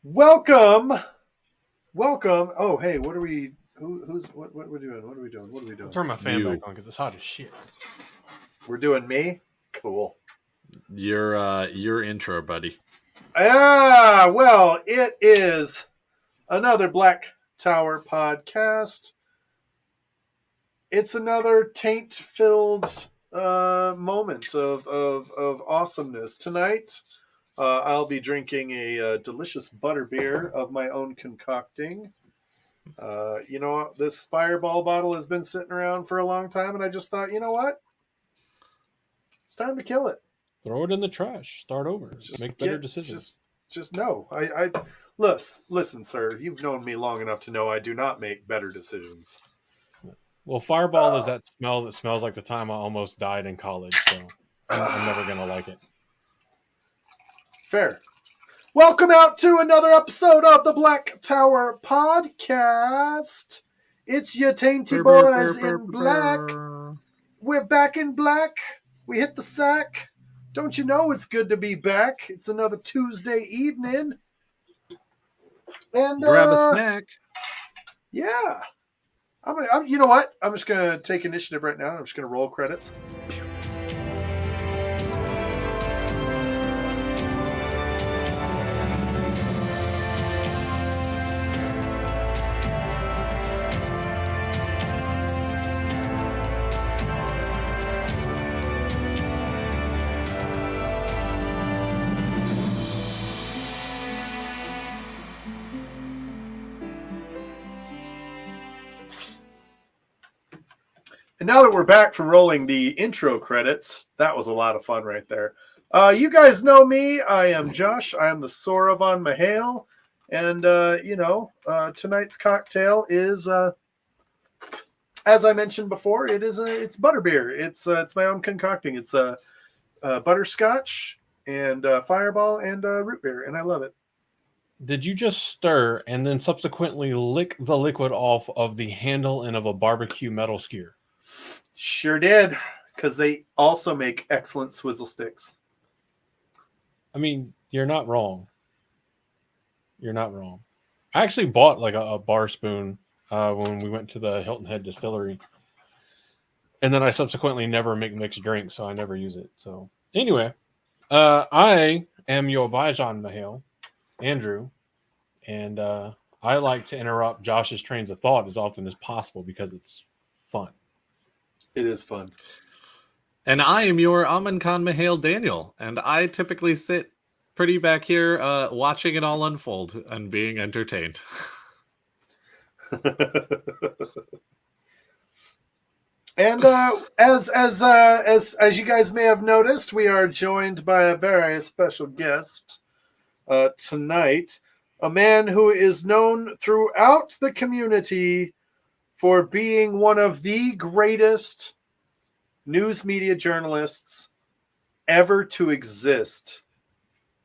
Welcome. Oh, hey, what are we? What are we doing? What are we doing? I'll turn my fan back on because it's hot as shit. We're doing me. Cool. Your intro, buddy. Well, it is another Black Tower podcast. It's another taint-filled moment of awesomeness tonight. I'll be drinking a delicious butterbeer of my own concocting. This Fireball bottle has been sitting around for a long time, and I just thought, you know what? It's time to kill it. Throw it in the trash. Start over. Make better decisions. Just no. I listen, sir. You've known me long enough to know I do not make better decisions. Well, Fireball is that smell that smells like the time I almost died in college, so I'm never going to like it. Fair. Welcome out to another episode of the Black Tower podcast. It's your tainty boys in black. We're back in black. We hit the sack. Don't you know it's good to be back? It's another Tuesday evening. And grab a snack. Yeah. I'm you know what? I'm just going to take initiative right now. I'm just going to roll credits. And now that we're back from rolling the intro credits, that was a lot of fun right there. You guys know me. I am Josh. I am the Soravan Mahale. And, tonight's cocktail is, as I mentioned before, it's butterbeer. It's my own concocting. It's butterscotch and Fireball and root beer, and I love it. Did you just stir and then subsequently lick the liquid off of the handle and of a barbecue metal skewer? Sure did, because they also make excellent swizzle sticks. I mean, you're not wrong. You're not wrong. I actually bought like a bar spoon when we went to the Hilton Head Distillery. And then I subsequently never make mixed drinks, so I never use it. So anyway, I am your Bijan Mahale, Andrew, and I like to interrupt Josh's trains of thought as often as possible because it's fun. It is fun. And I am your Amin Khan Mahale Daniel, and I typically sit pretty back here watching it all unfold and being entertained. And as you guys may have noticed, we are joined by a very special guest tonight, a man who is known throughout the community for being one of the greatest news media journalists ever to exist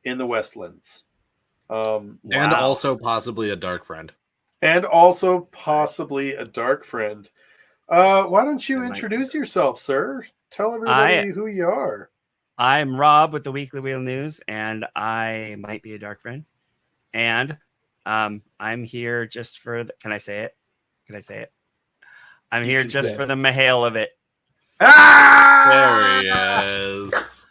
in the Westlands. And also possibly a dark friend. Why don't you introduce yourself, sir? Tell everybody who you are. I'm Rob with the Weekly Wheel News, and I might be a dark friend. And I'm here just for can I say it? I'm here just for the Mahale of it. There he is.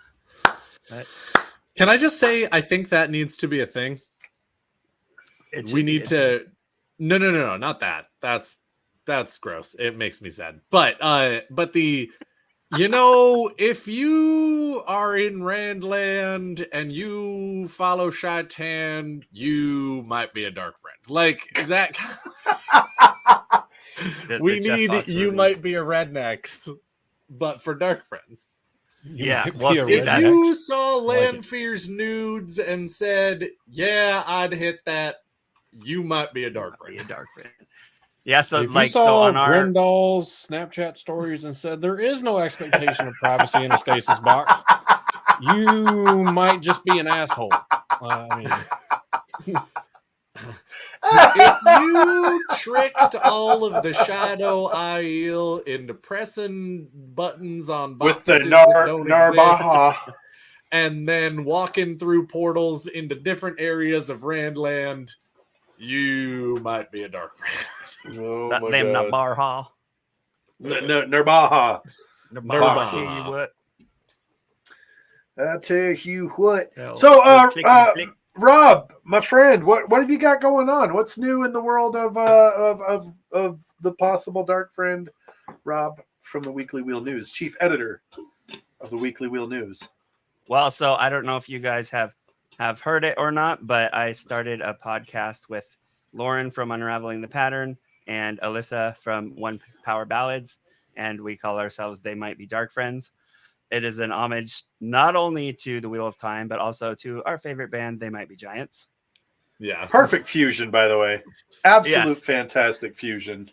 Can I just say, I think that needs to be a thing. We need to. No, not that. That's gross. It makes me sad. But if you are in Randland and you follow Shaitan, you might be a dark friend. Like that. We need you might be a rednext, but for dark friends. If you saw Lanfear's nudes and said, "Yeah, I'd hit that," you might be a dark friend. Yeah, so if you saw Grindal's Snapchat stories and said there is no expectation of privacy in a stasis box, you might just be an asshole. If you tricked all of the Shadow Aiel into pressing buttons on boxes with the Narbaha and then walking through portals into different areas of Randland, you might be a dark friend. Oh Not my them, not god. Barha. Nirbaha. Barha. Tell you what. I tell you what. Hell, So, clickety click. Rob, my friend, what have you got going on? What's new in the world of the possible dark friend, Rob from the Weekly Wheel News, chief editor of the Weekly Wheel News? Well, so I don't know if you guys have heard it or not, but I started a podcast with Lauren from Unraveling the Pattern and Alyssa from One Power Ballads, and we call ourselves They Might Be Dark Friends. It is an homage not only to the Wheel of Time, but also to our favorite band, They Might Be Giants. Yeah. Perfect fusion, by the way. Absolute Yes. Fantastic fusion.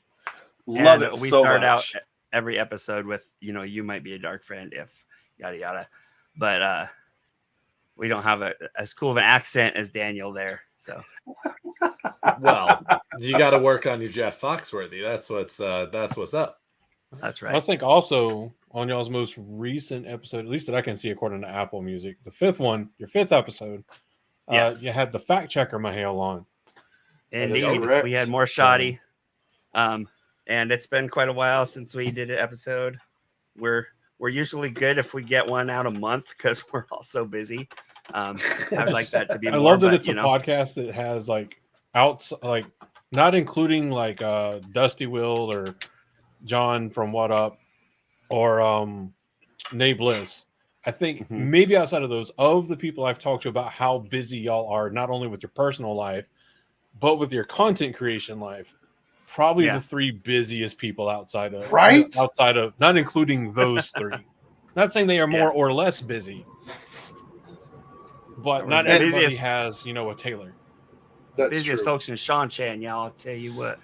Love And it we so start much. out every episode with, you might be a dark friend if yada yada. But we don't have as cool of an accent as Daniel there. So Well, you got to work on your Jeff Foxworthy. That's what's up. that's I right. think also on y'all's most recent episode, at least that I can see according to Apple Music, the fifth one, your fifth episode, Yes. you had the fact checker Mahale on. That is Indeed. correct. We had more shoddy. And it's been quite a while since we did an episode. We're usually good if we get one out a month because we're all so busy. I'd like that to be I more. love that but, it's a podcast that has not including Dusty Will or John from What Up or Nay Bliss. I think maybe outside of those, of the people I've talked to about how busy y'all are, not only with your personal life, but with your content creation life, probably the three busiest people outside of not including those three. Not saying they are more or less busy, but not everybody has, a Taylor. That's busiest true. folks in Sean Chan, y'all. I'll tell you what.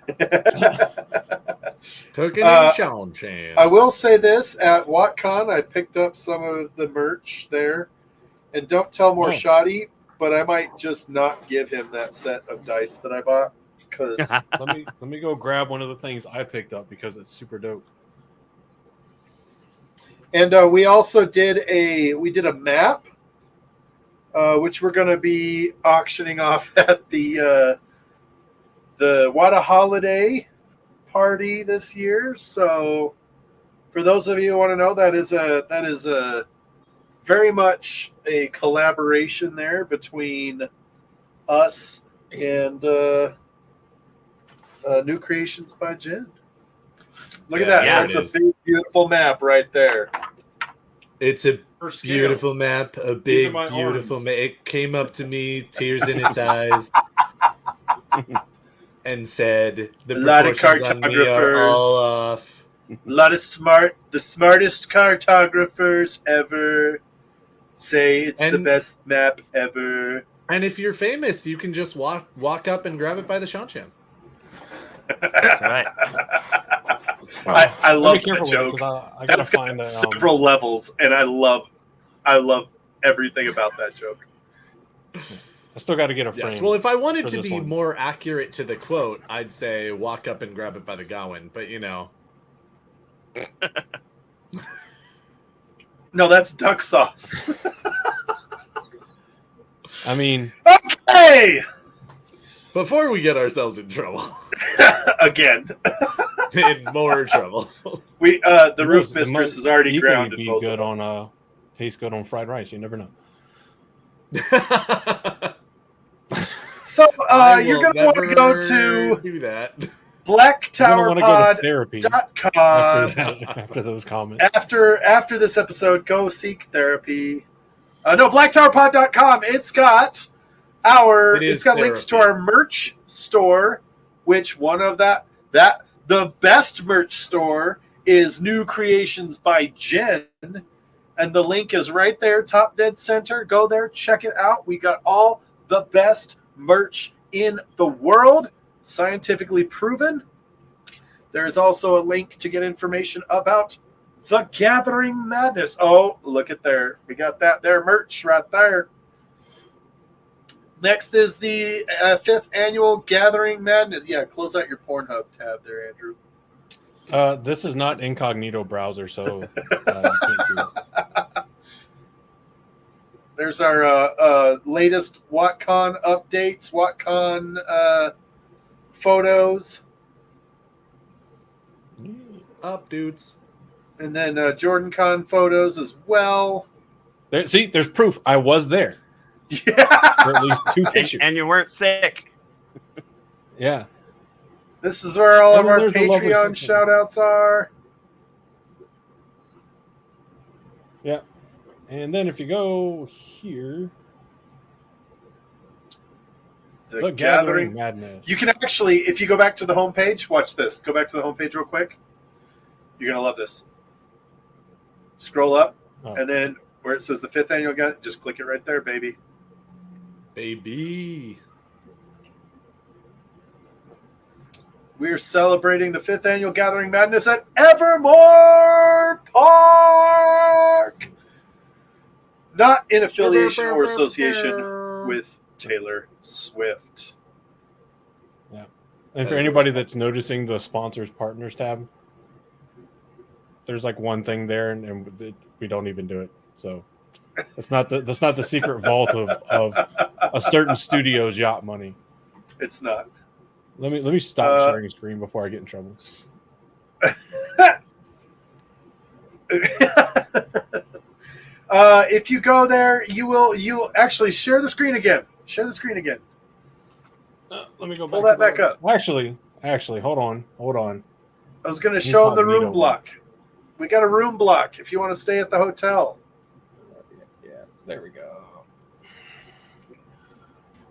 Cooking and Sean Chan. I will say this, at WatCon, I picked up some of the merch there. And don't tell more shoddy, but I might just not give him that set of dice that I bought. Because let me go grab one of the things I picked up because it's super dope. And we also did a map, which we're going to be auctioning off at the Wada Holiday party this year. So, for those of you who want to know, that is a very much a collaboration there between us and New Creations by Jen. Look at that. Yeah, That's a big, beautiful map right there. It's a beautiful map, a big, beautiful map. It came up to me, tears in its eyes, and said, "The proportions on me are all off." A lot of the smartest cartographers ever say it's the best map ever. And if you're famous, you can just walk up and grab it by the Shanchan. That's right. I love that joke. I gotta find several levels, and I love everything about that joke. I still got to get a frame. Yes, well, if I wanted to be more accurate to the quote, I'd say walk up and grab it by the Gawain. But no, that's duck sauce. I mean, okay. Before we get ourselves in trouble, again, in more trouble, we the roof mistress is already grounded. Be good on taste good on fried rice. You never know. So you're gonna want to go to do that. BlackTowerPod.com after those comments. After this episode, go seek therapy. No, BlackTowerPod.com. It's got links to our merch store, which one of the best merch store is New Creations by Jen. And the link is right there, top dead center. Go there, check it out. We got all the best merch in the world, scientifically proven. There is also a link to get information about the Gathering Madness. Oh, look at there. We got that there merch right there. Next is the 5th annual Gathering Madness. Yeah, close out your Pornhub tab there, Andrew. This is not incognito browser, so you can't see it. There's our latest WatCon updates, WatCon photos, Up, dudes. and then JordanCon photos as well. There's proof I was there. Yeah. For at least 2 pictures. And you weren't sick. Yeah. This is where all And of then our there's the lovely Patreon section. shout outs are. Yeah. And then if you go here, The Gathering Gathering. Madness. You can actually, if you go back to the homepage, watch this. Go back to the homepage real quick. You're going to love this. Scroll up, and then where it says the 5th annual gathering, just click it right there, baby. Baby. We're celebrating the 5th annual Gathering Madness at Evermore Park. Not in affiliation or association with Taylor Swift. Yeah. And for anybody that's noticing the sponsors partners tab, there's like one thing there, and we don't even do it. So that's not the secret vault of a certain studio's yacht money. It's not. Let me stop sharing a screen before I get in trouble. If you go there, you'll actually share the screen again. Share the screen again. Let me go back. Pull that back up. Actually, hold on. I was going to show them the room block. We got a room block if you want to stay at the hotel. Yeah, there we go.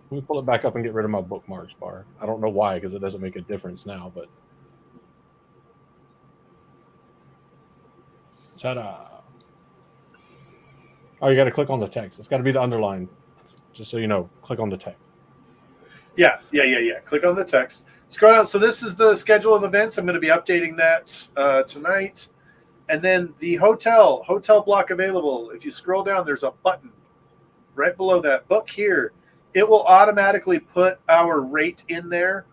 Let me pull it back up and get rid of my bookmarks bar. I don't know why, because it doesn't make a difference now, but ta-da. Oh, you got to click on the text. It's got to be the underline, just so you know. Click on the text. Yeah. Click on the text. Scroll down. So this is the schedule of events. I'm going to be updating that tonight. And then the hotel block available. If you scroll down, there's a button right below that. Book here. It will automatically put our rate in there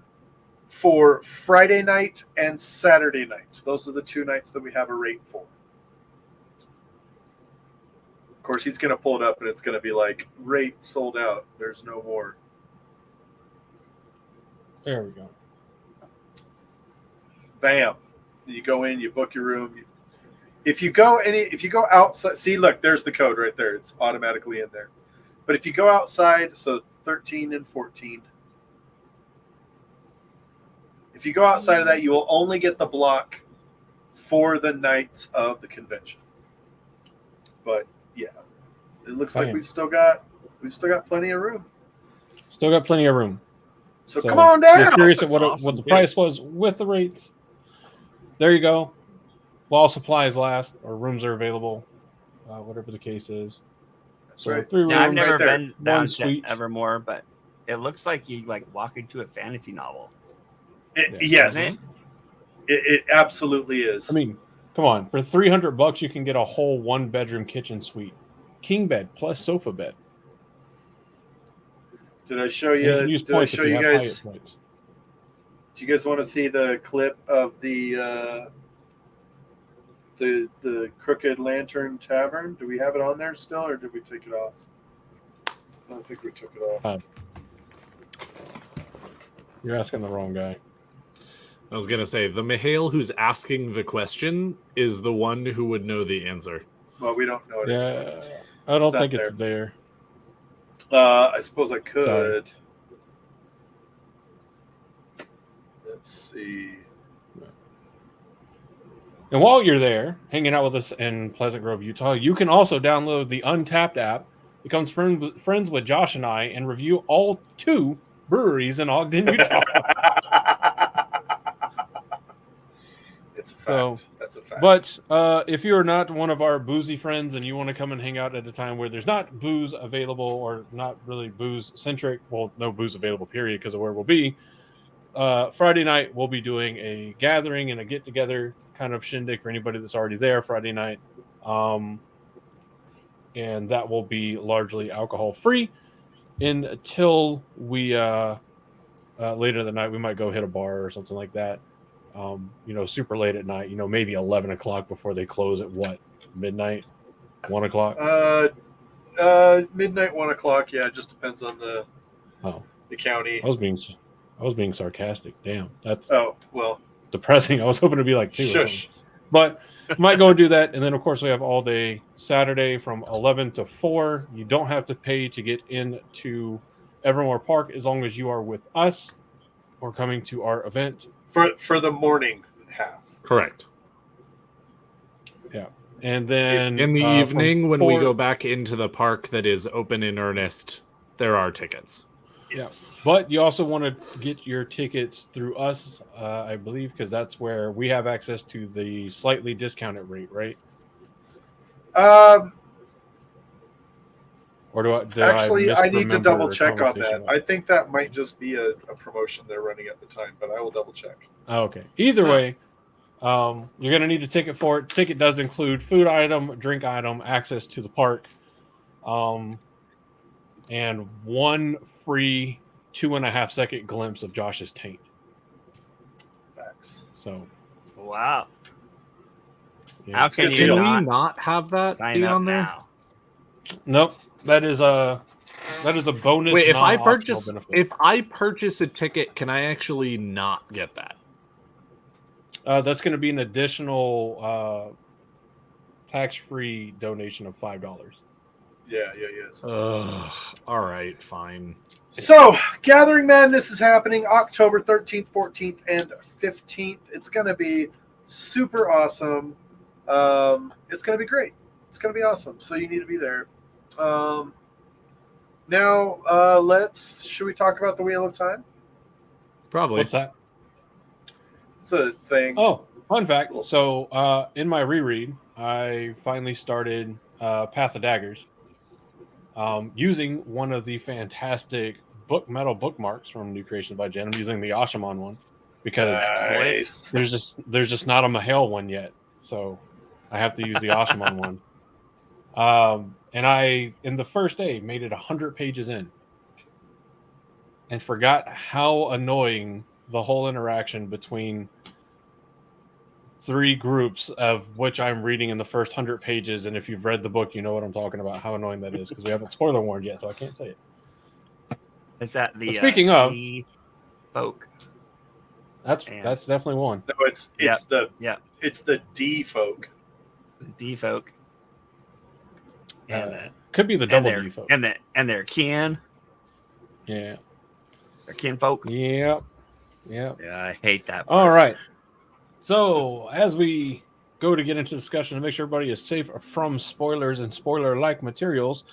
for Friday night and Saturday night. Those are the 2 nights that we have a rate for. Of course, he's going to pull it up, and it's going to be like, rate sold out. There's no more. There we go. Bam. You go in, you book your room. If you go outside, see, look, there's the code right there. It's automatically in there. But if you go outside, so 13 and 14. If you go outside of that, you will only get the block for the nights of the convention. But yeah, it looks like we've still got plenty of room. Still got plenty of room. So come on down. You're curious at what awesome, the price was with the rates. There you go. While supplies last, or rooms are available, whatever the case is. That's right. 3 rooms, Now, I've never right there. been down one to suite. Evermore, but it looks like you like walk into a fantasy novel. Yes, Isn't it absolutely is. I mean, come on. For $300, you can get a whole 1-bedroom kitchen suite, king bed plus sofa bed. Did I show And you you? can use Did I points show if you have guys? Hyatt points. Do you guys want to see the clip of the Crooked Lantern Tavern? Do we have it on there still, or did we take it off? I don't think we took it off. You're asking the wrong guy. I was going to say, the Mihail who's asking the question is the one who would know the answer. Well, we don't know it. Yeah, I don't It's not think it's there. I suppose I could. Sorry. Let's see. And while you're there, hanging out with us in Pleasant Grove, Utah, you can also download the Untapped app, become friends with Josh and I, and review all 2 breweries in Ogden, Utah. It's a fact. So, That's a fact. But if you're not one of our boozy friends and you want to come and hang out at a time where there's not booze available or not really booze-centric, well, no booze available, period, because of where we'll be, Friday night we'll be doing a gathering and a get-together kind of shindig for anybody that's already there Friday night. And that will be largely alcohol-free until we later in the night we might go hit a bar or something like that. Super late at night, maybe 11 o'clock before they close at midnight, 1 o'clock. Midnight, 1 o'clock. Yeah, it just depends on the county. I was being sarcastic. Damn, that's well, depressing. I was hoping to be like 2 or something. shush. But might go and do that. And then, of course, we have all day Saturday from 11 to 4. You don't have to pay to get into Evermore Park as long as you are with us or coming to our event. For the morning half. Correct. Yeah. And then in the evening, when we 4 go back into the park that is open in earnest, there are tickets. Yes. But you also want to get your tickets through us, I believe, because that's where we have access to the slightly discounted rate, right? Or I need to double check on that. I think that might just be a promotion they're running at the time, but I will double check. Okay. Either way, you're going to need a ticket for it. Ticket does include food item, drink item, access to the park, and 1 free 2.5-second glimpse of Josh's taint. Facts. So, Wow. yeah. How can you Can not we not have that sign be up on there? now? Nope. That is a bonus. Wait, if I non-optional purchase a ticket, can I actually not get that? that's going to be an additional tax-free donation of $5. Yeah. All right, fine. So, Gathering Madness is happening October 13th, 14th, and 15th. It's going to be super awesome. It's going to be great. It's going to be awesome. So you need to be there. Now, should we talk about the Wheel of Time? Probably. What's that? It's a thing. Oh, fun fact. So, in my reread, I finally started Path of Daggers using one of the fantastic metal bookmarks from New Creations by Jen. I'm using the Ashaman one because Nice. there's just not a Mahale one yet. So I have to use the Ashaman one. And I, in the first day, made it 100 pages in and forgot how annoying the whole interaction between 3 groups of which I'm reading in the first 100 pages. And if you've read the book, you know what I'm talking about, how annoying that is, because we haven't spoiler warned yet, so I can't say it. Is that the Speaking of sea folk? That's definitely one. No, it's the D folk. The D folk. And could be the double D folk. And their kin. Yeah. Their kinfolk. Yep. Yeah, I hate that part. All right. So as we go to get into discussion to make sure everybody is safe from spoilers and spoiler-like materials,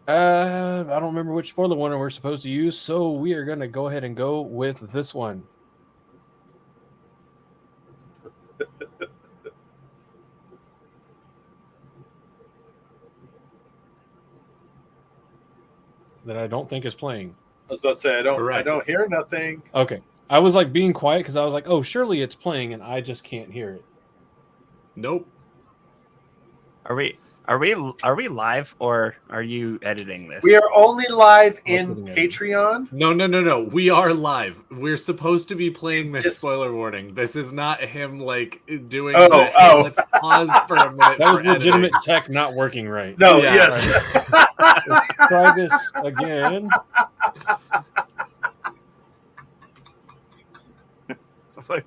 I don't remember which spoiler one we're supposed to use, so we are going to go ahead and go with this one. That I don't think is playing. I was about to say I don't hear nothing. Okay. I was like being quiet because I was like, oh, surely it's playing, and I just can't hear it. Nope. Are we live or are you editing this? We are only live in Patreon. No. We are live. We're supposed to be playing this spoiler warning. This is not him like doing. Let's pause for a minute. That was legitimate tech not working right. No. Yeah, yes. Right. Let's try this again.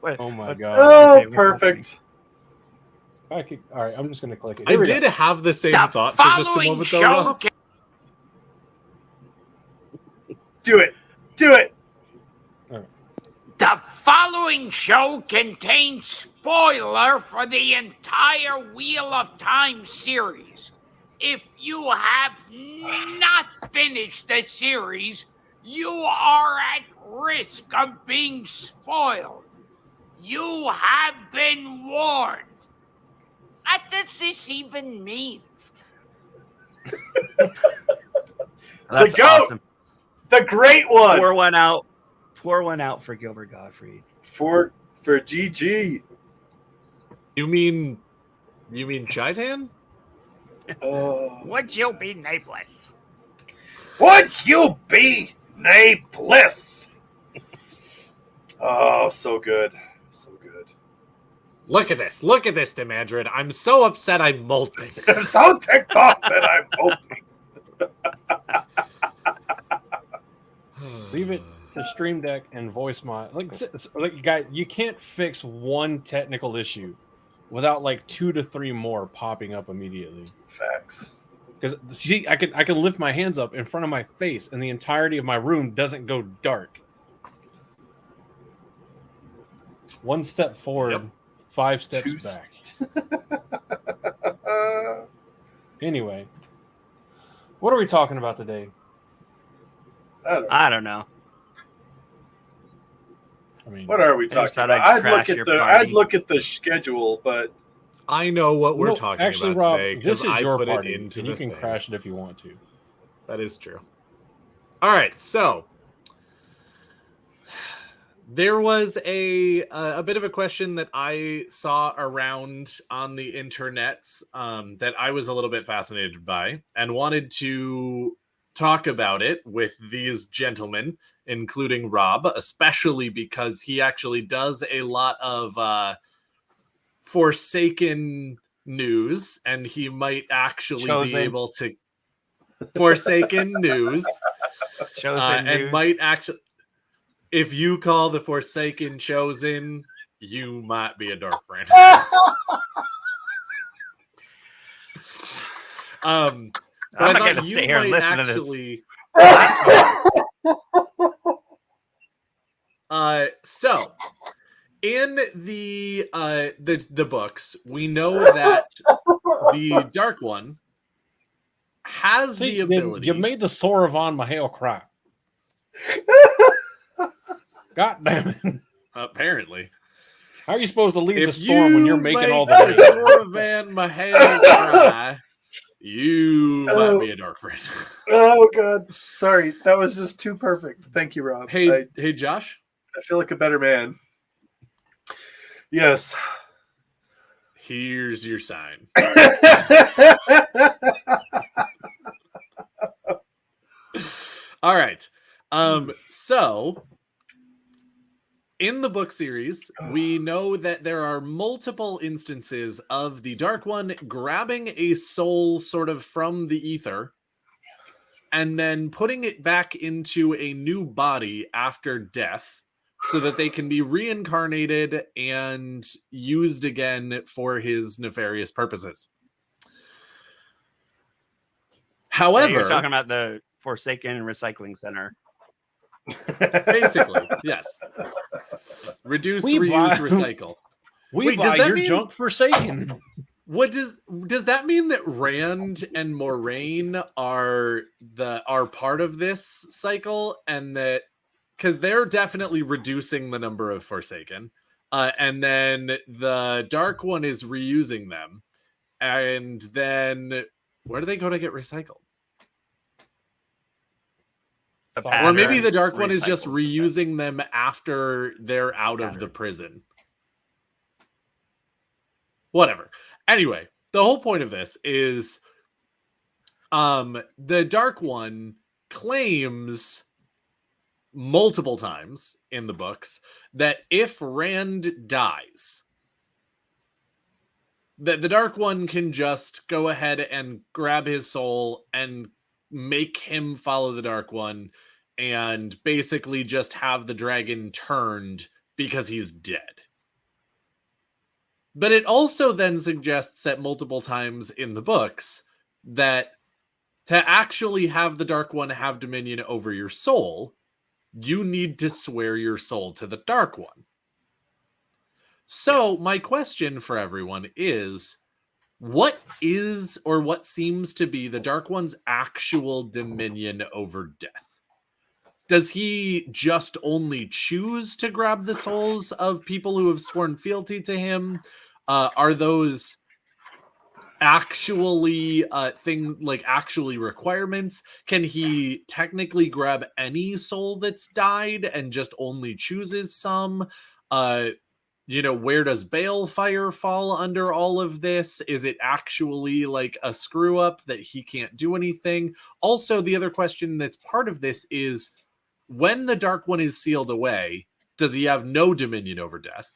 Wait, oh my god. Oh, okay, perfect. All right, I'm just going to click it. I did have the same thought for just a moment, though. Do it. Right. The following show contains spoiler for the entire Wheel of Time series. If you have not finished the series, you are at risk of being spoiled. You have been warned. What does this even mean? That's the GOAT, awesome. The great one. Pour one out for Gilbert Gottfried. For GG. You mean Chidan? Would you be nameless? Would you be nameless? Oh, so good. So good. Look at this, Demandrid. I'm so upset I'm molting. I'm so ticked off that I'm molting. Leave it to Stream Deck and voice mod. Like guys, you can't fix one technical issue without like 2 to 3 more popping up immediately. Facts. Because see, I can lift my hands up in front of my face, and the entirety of my room doesn't go dark. One step forward, 5 steps back. Anyway, what are we talking about today? I don't know. I mean, What are we I just talking thought about? I'd crash your party. I'd look at the schedule, but I know what we're no, talking actually, about Rob, today this because is I your put party, it into and the you can thing. crash it if you want to. That is true. All right, so there was a bit of a question that I saw around on the internets that I was a little bit fascinated by and wanted to talk about it with these gentlemen, including Rob, especially because he actually does a lot of Forsaken news, and he might actually Chosen. be able to Forsaken news. Chosen And news. might actually, if you call the Forsaken chosen, you might be a dark friend. But I'm I not thought gonna you sit here and might listen to this. actually. So in the books, we know that the Dark One has See, the ability. you made the Sauron Mahale cry. God damn it! Apparently, How are you supposed to lead the if storm when you're you making make all the rain? Sauron Mahale cry, you might be a dark friend. oh god, sorry, that was just too perfect. Thank you, Rob. Hey, Josh. I feel like a better man. Yes. Here's your sign. All right. So in the book series, we know that there are multiple instances of the Dark One grabbing a soul sort of from the ether and then putting it back into a new body after death so that they can be reincarnated and used again for his nefarious purposes. However, You're talking about the Forsaken Recycling Center. basically, yes. Reduce, We reuse, buy- recycle. We Wait, does buy that your mean- junk Forsaken. What does that mean that Rand and Moraine are part of this cycle, and that because they're definitely reducing the number of Forsaken, and then the Dark One is reusing them, and then where do they go to get recycled? Or maybe the Dark One is just reusing them after they're out of the prison. Whatever. Anyway, the whole point of this is the Dark One claims multiple times in the books that if Rand dies, that the Dark One can just go ahead and grab his soul and make him follow the Dark One and basically just have the dragon turned because he's dead. But it also then suggests that multiple times in the books that to actually have the Dark One have dominion over your soul, you need to swear your soul to the Dark One. So my question for everyone is, what is or what seems to be the Dark One's actual dominion over death? Does he just only choose to grab the souls of people who have sworn fealty to him? Are those actually actually requirements? Can he technically grab any soul that's died and just only chooses some? Where does Balefire fall under all of this? Is it actually like a screw up that he can't do anything? Also, the other question that's part of this is, when the Dark One is sealed away, does he have no dominion over death?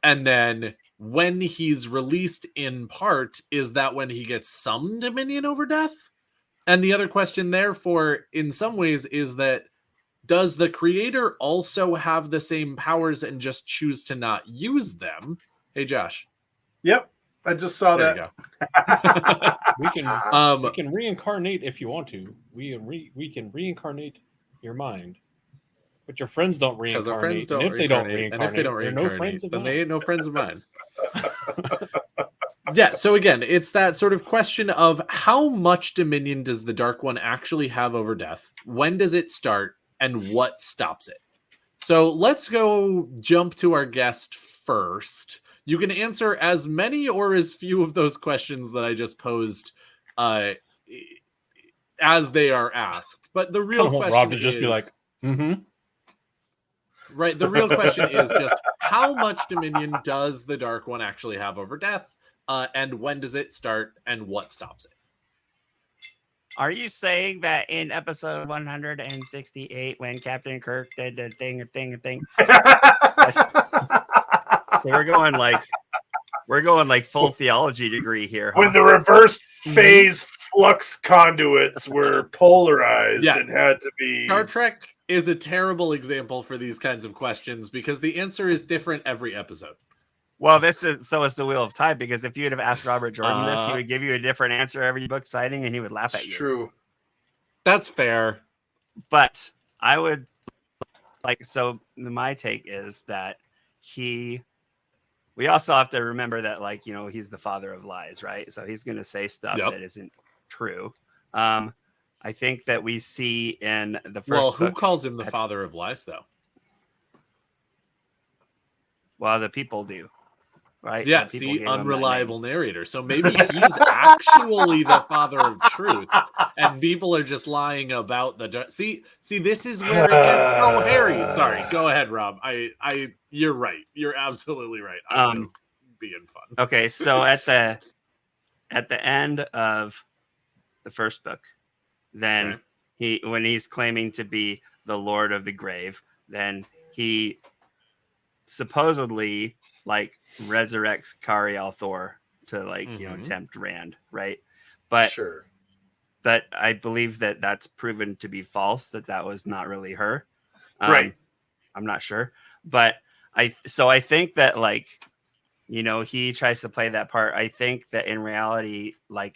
And then when he's released in part, is that when he gets some dominion over death? And the other question, therefore, in some ways, is that does the creator also have the same powers and just choose to not use them? Hey, Josh. Yep, I just saw There that. We can reincarnate if you want to. We can reincarnate your mind, but your friends don't Because our friends reincarnate. don't And if they don't reincarnate, and if they don't they're reincarnate, no friends of then mine. they ain't no friends of mine. Yeah, so again, it's that sort of question of how much dominion does the Dark One actually have over death? When does it start? And what stops it? So let's go jump to our guest first. You can answer as many or as few of those questions that I just posed as they are asked. But the real question Rob to is... just be like, mm-hmm. Right, the real question is just how much dominion does the Dark One actually have over death? And when does it start, and what stops it? Are you saying that in episode 168, when Captain Kirk did the thing, so we're going like full theology degree here, huh? When the reverse phase flux conduits were polarized and had to be... Star Trek is a terrible example for these kinds of questions because the answer is different every episode. Well, this is so it's the Wheel of Time, because if you would have asked Robert Jordan this, he would give you a different answer every book signing, and he would laugh at you. True. That's fair. But I would so my take is that we also have to remember that, like, you know, he's the father of lies, right? So he's going to say stuff that isn't true. I think that we see in the first Well, who book, calls him the father of lies, though? Well, the people do. Right? Yeah, see, unreliable narrator. So maybe he's actually the father of truth, and people are just lying about the. See, this is where it gets so hairy. Sorry, go ahead, Rob. You're right. You're absolutely right. I'm just being fun. Okay, so at the end of the first book, then when he's claiming to be the Lord of the Grave, then he supposedly resurrects Kari Thor to you know, tempt Rand, right? But but I believe that that's proven to be false, that was not really her. Right. I'm not sure, but I think that, you know, he tries to play that part. I think that in reality,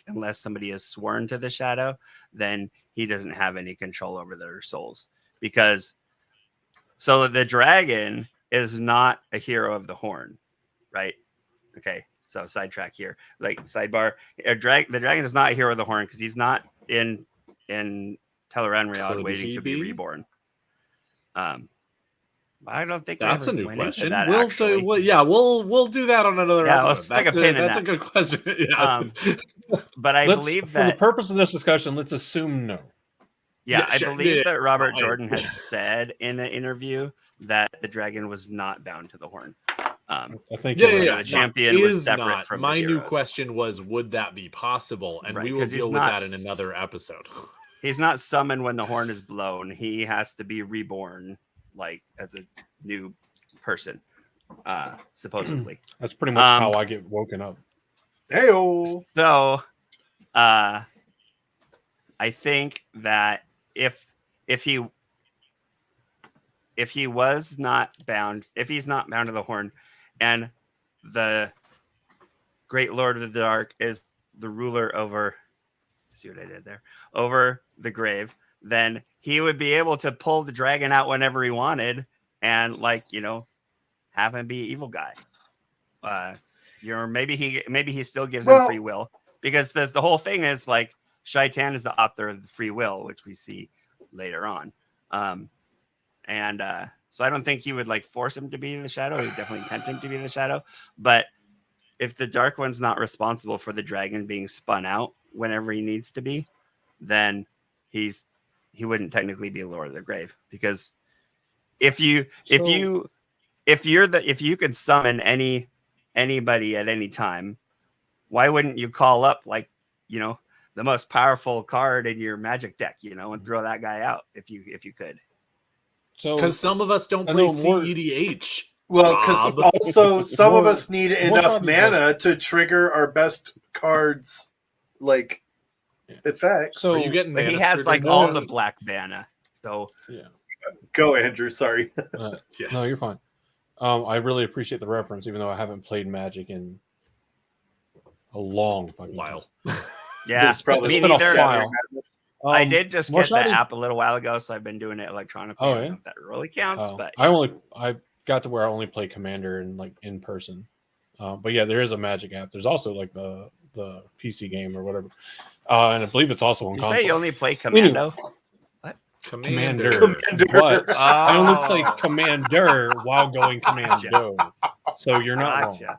unless somebody is sworn to the shadow, then he doesn't have any control over their souls, because so the dragon is not a hero of the Horn, right? Okay, so sidetrack here. Sidebar, the dragon is not a hero of the Horn because he's not in Teleran waiting to be reborn. I don't think that's a new question. That, we'll do that on another episode. Let's stick a pin in that's that. A good question. Yeah. But I believe that for the purpose of this discussion, let's assume no. Yeah, I believe that Robert Jordan had said in an interview that the dragon was not bound to the Horn. I think the champion was separate not. from my the new heroes. question was, would that be possible? And we will deal with that in another episode. He's not summoned when the horn is blown. He has to be reborn, as a new person, supposedly. That's pretty much how I get woken up. Heyo. So, I think that if he was not bound, if he's not bound to the Horn, and the Great Lord of the Dark is the ruler over, see what I did there, over the grave, then he would be able to pull the dragon out whenever he wanted, and have him be an evil guy. Maybe he still gives him free will, because the whole thing is Shaitan is the author of the free will, which we see later on. So I don't think he would force him to be in the shadow. He would definitely tempt him to be in the shadow. But if the Dark One's not responsible for the dragon being spun out whenever he needs to be, then he wouldn't technically be a Lord of the Grave, because if you could summon anybody at any time, why wouldn't you call up the most powerful card in your Magic deck, and throw that guy out if you could? So because some of us don't play CEDH. Well, because also some of us need enough mana to trigger our best cards, effects. So- Are you getting But he manistered has like into all this? the black mana. So Go, Andrew. Sorry. Yes. No, you're fine. I really appreciate the reference, even though I haven't played Magic in a long fucking While. yeah, It's probably me been a neither. while. I did just get the Marshawnee- app a little while ago, so I've been doing it electronically. Oh, I don't yeah? know if that really counts, Oh, but I got to where I only play Commander and like in person. But yeah, there is a Magic app. There's also like the PC game or whatever, and I believe it's also on you console. say you only play Commando? Commander. Commander. But I only play Oh. Commander while going Commando. So you're not wrong.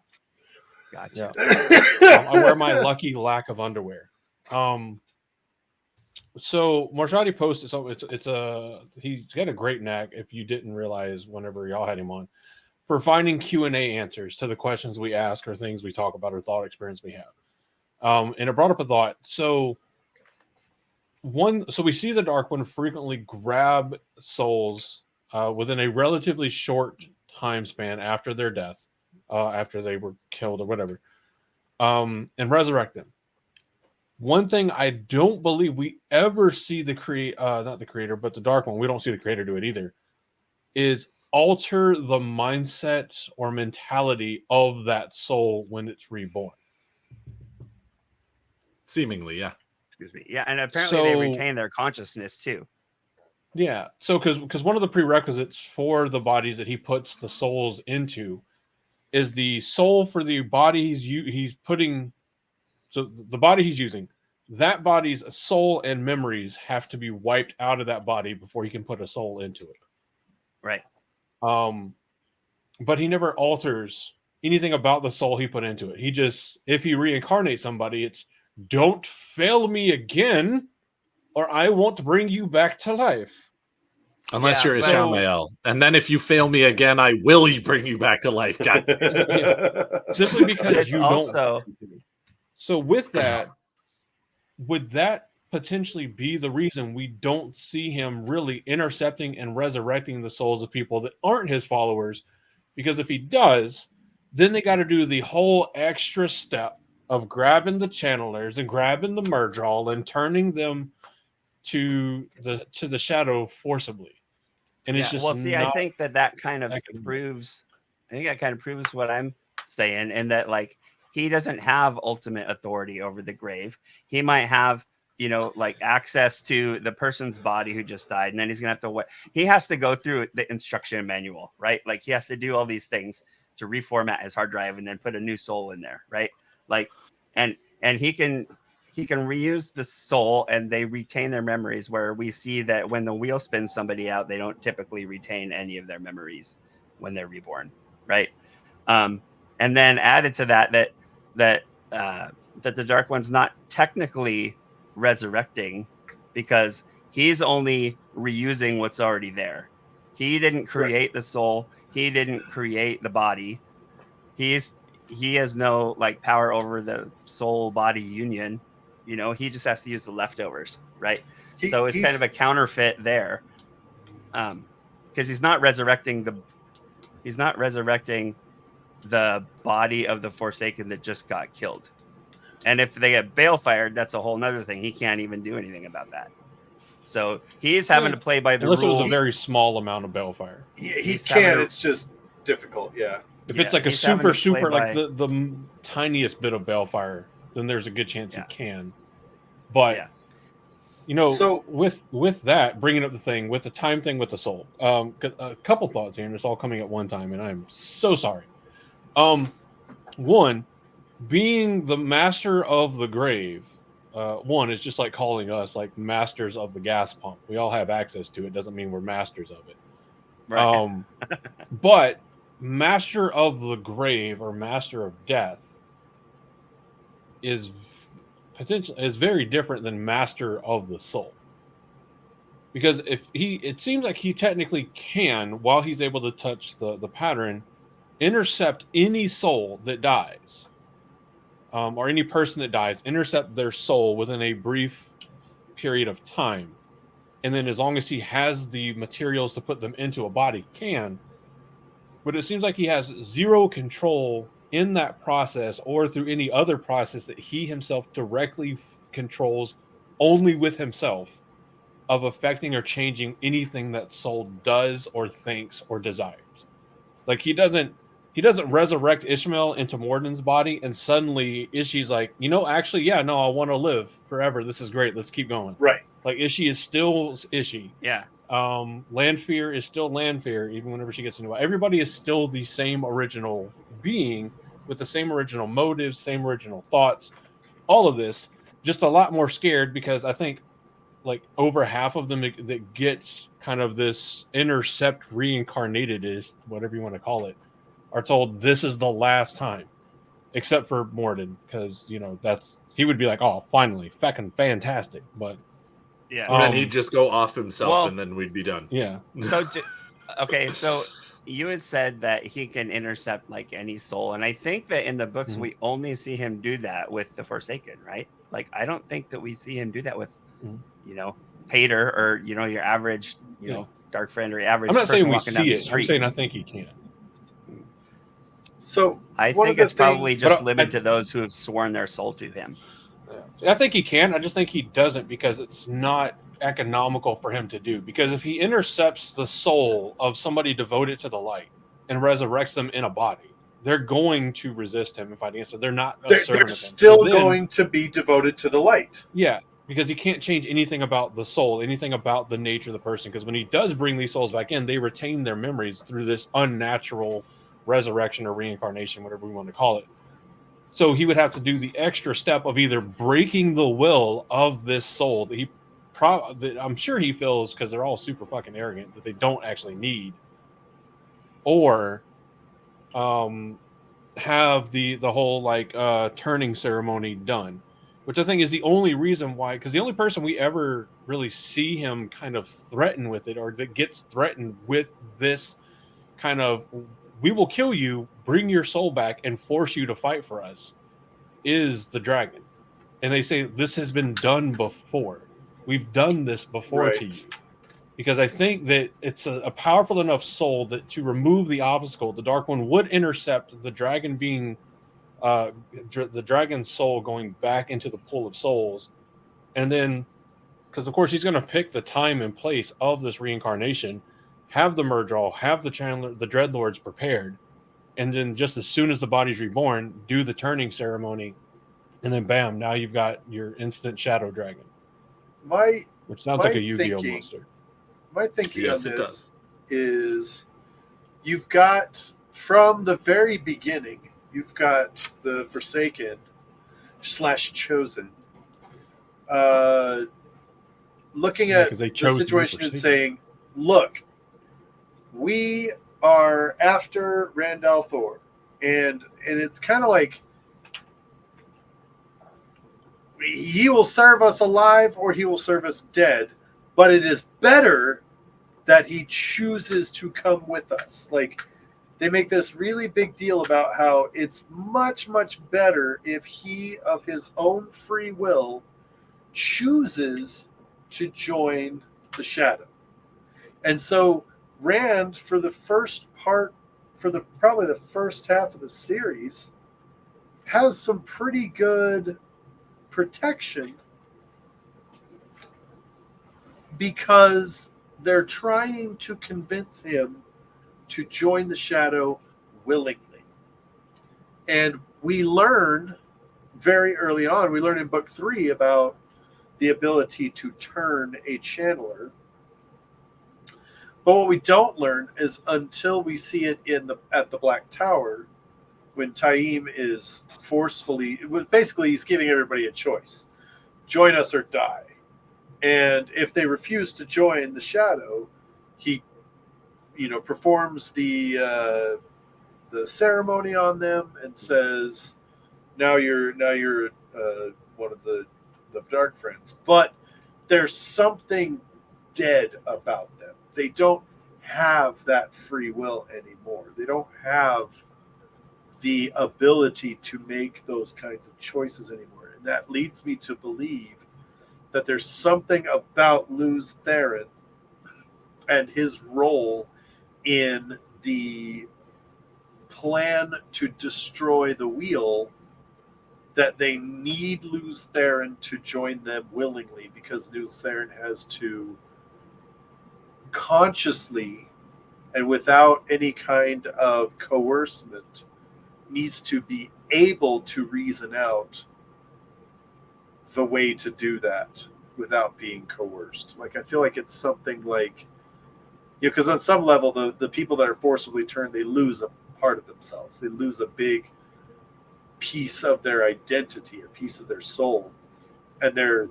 Gotcha. I wear my lucky lack of underwear. So Marshadi posted something. He's got a great knack. If you didn't realize, whenever y'all had him on, for finding Q&A answers to the questions we ask or things we talk about or thought experience we have. And it brought up a thought. So we see the Dark One frequently grab souls within a relatively short time span after their death, after they were killed or whatever, and resurrect them. One thing I don't believe we ever see not the creator, but the Dark One, we don't see the creator do it either, is alter the mindset or mentality of that soul when it's reborn. Seemingly, yeah. Excuse me. Yeah, and apparently they So- retain their consciousness too. Yeah. So because one of the prerequisites for the bodies that he puts the souls into is the soul for the body he's putting. So the body he's using, that body's soul and memories have to be wiped out of that body before he can put a soul into it. Right. But he never alters anything about the soul he put into it. He just, if he reincarnates somebody, it's don't fail me again, or I won't bring you back to life. Unless Yeah, you're a so- Shamael. And then if you fail me again, I will bring you back to life. God. Simply because It's you also- don't. So with that, would that potentially be the reason we don't see him really intercepting and resurrecting the souls of people that aren't his followers? Because if he does, then they got to do the whole extra step of grabbing the channelers and grabbing the Murdral and turning them to the shadow forcibly. And it's just well, see, I not- think that kind of that can- proves. I think that kind of proves what I'm saying, and that like he doesn't have ultimate authority over the grave. He might have, like access to the person's body who just died, and then he's gonna have to he has to go through the instruction manual, right? Like he has to do all these things to reformat his hard drive and then put a new soul in there, right? Like, and he can reuse the soul and they retain their memories, where we see that when the wheel spins somebody out, they don't typically retain any of their memories when they're reborn, right? And then added to that the Dark One's not technically resurrecting, because he's only reusing what's already there. He didn't create the soul. He didn't create the body. He has no like power over the soul body union. He just has to use the leftovers, right? So it's kind of a counterfeit there, because he's not resurrecting the body of the Forsaken that just got killed. And if they get balefired, that's a whole nother thing. He can't even do anything about that. So he's having to play by the unless rules. it was a very small amount of balefire. he He's can. having- It's just difficult. Yeah. If it's like a he's having to super, play like by- the tiniest bit of balefire, then there's a good chance Yeah. he can. But Yeah. So- with that, bringing up the thing with the time thing with the soul, a couple thoughts here, and it's all coming at one time, and I'm so sorry. One, being the master of the grave, one is just like calling us like masters of the gas pump. We all have access to it. Doesn't mean we're masters of it. Right. But master of the grave or master of death is very different than master of the soul. Because it seems like he technically can, while he's able to touch the pattern, intercept any soul that dies, or any person that dies, intercept their soul within a brief period of time. And then as long as he has the materials to put them into a body, can. But it seems like he has zero control in that process or through any other process that he himself directly controls only with himself of affecting or changing anything that soul does or thinks or desires. Like he doesn't resurrect Ishmael into Morden's body and suddenly Ishi's like, actually, yeah, no, I want to live forever. This is great. Let's keep going. Right. Like Ishi is still Ishi. Yeah. Lanfear is still Lanfear, even whenever she gets into it. Everybody is still the same original being with the same original motives, same original thoughts, all of this, just a lot more scared because I think like over half of them that gets kind of this intercept reincarnated, is whatever you want to call it, are told this is the last time, except for Morden, because he would be like, oh, finally, fucking fantastic, but Yeah. And then he'd just go off himself, Well- and then we'd be done. yeah, So, okay, so you had said that he can intercept like any soul, and I think that in the books Mhm. we only see him do that with the Forsaken, right? Like, I don't think that we see him do that with, Mhm. Hater or your average, dark friend or average. I'm not person saying we walking down see the it. I'm street. saying I think he can. So I one of think the it's probably things- just But limited to those who have sworn their soul to him. I think he can. I just think he doesn't because it's not economical for him to do. Because if he intercepts the soul of somebody devoted to the light and resurrects them in a body, they're going to resist him and fight against him. They're not a they're servant of him. still So then- going to be devoted to the light. Yeah, because he can't change anything about the soul, anything about the nature of the person. Because when he does bring these souls back in, they retain their memories through this unnatural resurrection or reincarnation, whatever we want to call it. So he would have to do the extra step of either breaking the will of this soul that that I'm sure he feels, because they're all super fucking arrogant, that they don't actually need, or have the whole like turning ceremony done, which I think is the only reason why, because the only person we ever really see him kind of threaten with it, or that gets threatened with this kind of, we will kill you, bring your soul back, and force you to fight for us, is the dragon. And they say this has been done before. We've done this before to Right. you. Because I think that it's a powerful enough soul that to remove the obstacle, the Dark One would intercept the dragon being, the dragon's soul going back into the pool of souls. And then, because of course he's going to pick the time and place of this reincarnation, have the Murdraw, have the Dreadlords prepared, and then just as soon as the body's reborn, do the turning ceremony, and then bam, now you've got your instant shadow dragon, which sounds like a Yu-Gi-Oh monster. My thinking Yes, on it this does. is you've got, from the very beginning, you've got the Forsaken / Chosen looking Yeah, at 'cause they the chose to be situation and Forsaken. saying, look, we are after Randall Thor. And it's kind of like, he will serve us alive or he will serve us dead, but it is better that he chooses to come with us. Like, they make this really big deal about how it's much, much better if he, of his own free will, chooses to join the shadow. And so Rand, for the first part, probably the first half of the series, has some pretty good protection because they're trying to convince him to join the shadow willingly. And we learn very early on, we learn in book 3 about the ability to turn a channeler. But what we don't learn is until we see it at the Black Tower, when Taim is forcefully, basically he's giving everybody a choice: join us or die. And if they refuse to join the shadow, he, performs the ceremony on them and says, "Now you're one of the Dark Friends." But there's something dead about them. They don't have that free will anymore. They don't have the ability to make those kinds of choices anymore. And that leads me to believe that there's something about Luz Theron and his role in the plan to destroy the wheel that they need Luz Theron to join them willingly, because Luz Theron has to consciously and without any kind of coercement needs to be able to reason out the way to do that without being coerced. Like, I feel like it's something like, because on some level, the people that are forcibly turned, they lose a part of themselves. They lose a big piece of their identity, a piece of their soul, and they're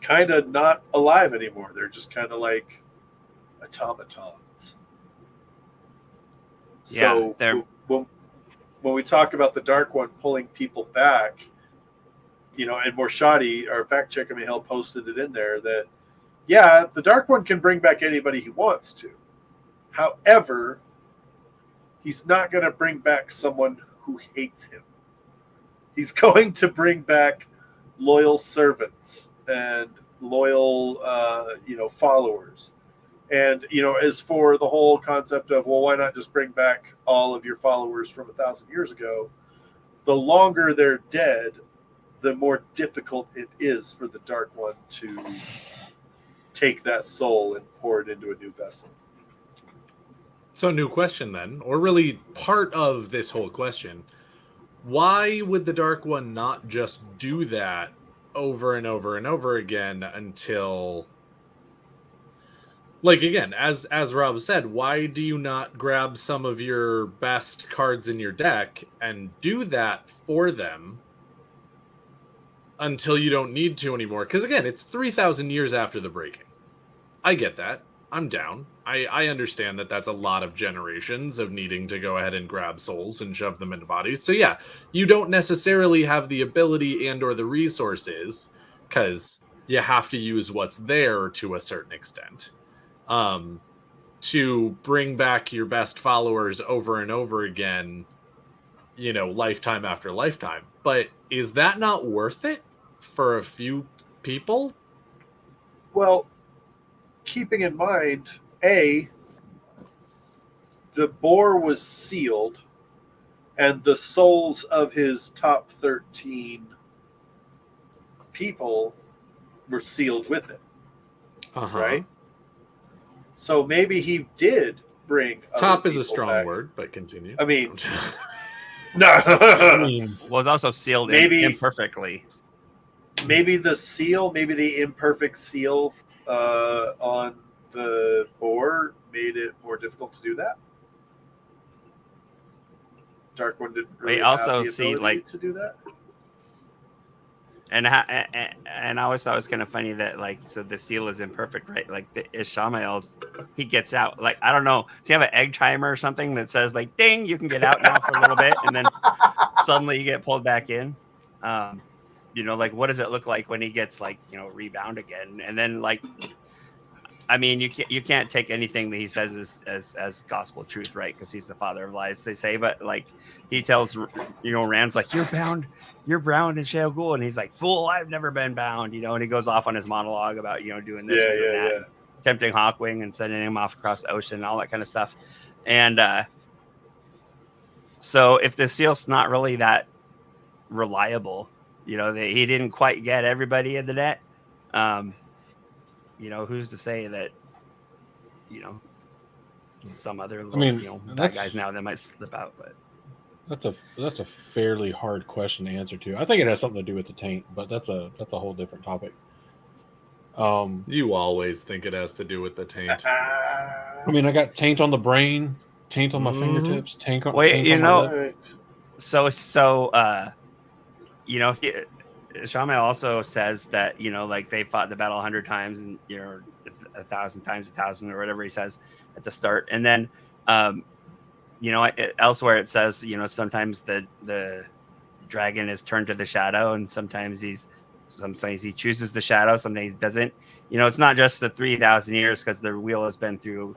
kind of not alive anymore. They're just kind of like automatons. Yeah, So when we talk about the Dark One pulling people back, and Morshadi, our fact checker Mihail, posted it in there that, yeah, the Dark One can bring back anybody he wants to. However, he's not going to bring back someone who hates him. He's going to bring back loyal servants and loyal, followers. And, as for the whole concept of, well, why not just bring back all of your followers from 1,000 years ago? The longer they're dead, the more difficult it is for the Dark One to take that soul and pour it into a new vessel. So, new question then, or really part of this whole question. Why would the Dark One not just do that over and over and over again until... Like, again, as Rob said, why do you not grab some of your best cards in your deck and do that for them until you don't need to anymore? Because, again, it's 3,000 years after the breaking. I get that. I'm down. I understand that that's a lot of generations of needing to go ahead and grab souls and shove them into bodies. So, yeah, you don't necessarily have the ability and or the resources, because you have to use what's there to a certain extent. To bring back your best followers over and over again, lifetime after lifetime. But is that not worth it for a few people? Well, keeping in mind, the boar was sealed, and the souls of his top 13 people were sealed with it. Right? So maybe he did bring top is a strong back. word, but continue. I mean, no. Well, it's also sealed maybe imperfectly. Maybe the imperfect seal on the boar made it more difficult to do that. Dark One didn't really also have the see, ability like, to do that. And I always thought it was kind of funny that, like, so the seal is imperfect, right? Like, the Ishmael's, he gets out. Like, I don't know. Does he have an egg timer or something that says, like, ding, you can get out now for a little bit, and then suddenly you get pulled back in? Like, what does it look like when he gets, like, rebound again? And then, like, I mean, you can't take anything that he says as gospel truth, right? Because he's the father of lies, they say. But, like, he tells, Rand's like, you're bound in Shale Ghul. And he's like, fool, I've never been bound, and he goes off on his monologue about, doing this and doing that, tempting Hawkwing and sending him off across the ocean and all that kind of stuff. And so if the seal's not really that reliable, he didn't quite get everybody in the net. Who's to say that, some other bad guys now that might slip out, but that's a fairly hard question to answer too. I think it has something to do with the taint, but that's a whole different topic. You always think it has to do with the taint. I mean, I got taint on the brain, taint on my fingertips, taint on Wait, taint on my lip. Shaman also says that, like, they fought the battle 100 times and, 1,000 times 1,000 or whatever he says at the start. And then, elsewhere it says, sometimes the dragon is turned to the shadow, and sometimes he chooses the shadow, sometimes he doesn't. It's not just the 3,000 years, because the wheel has been through,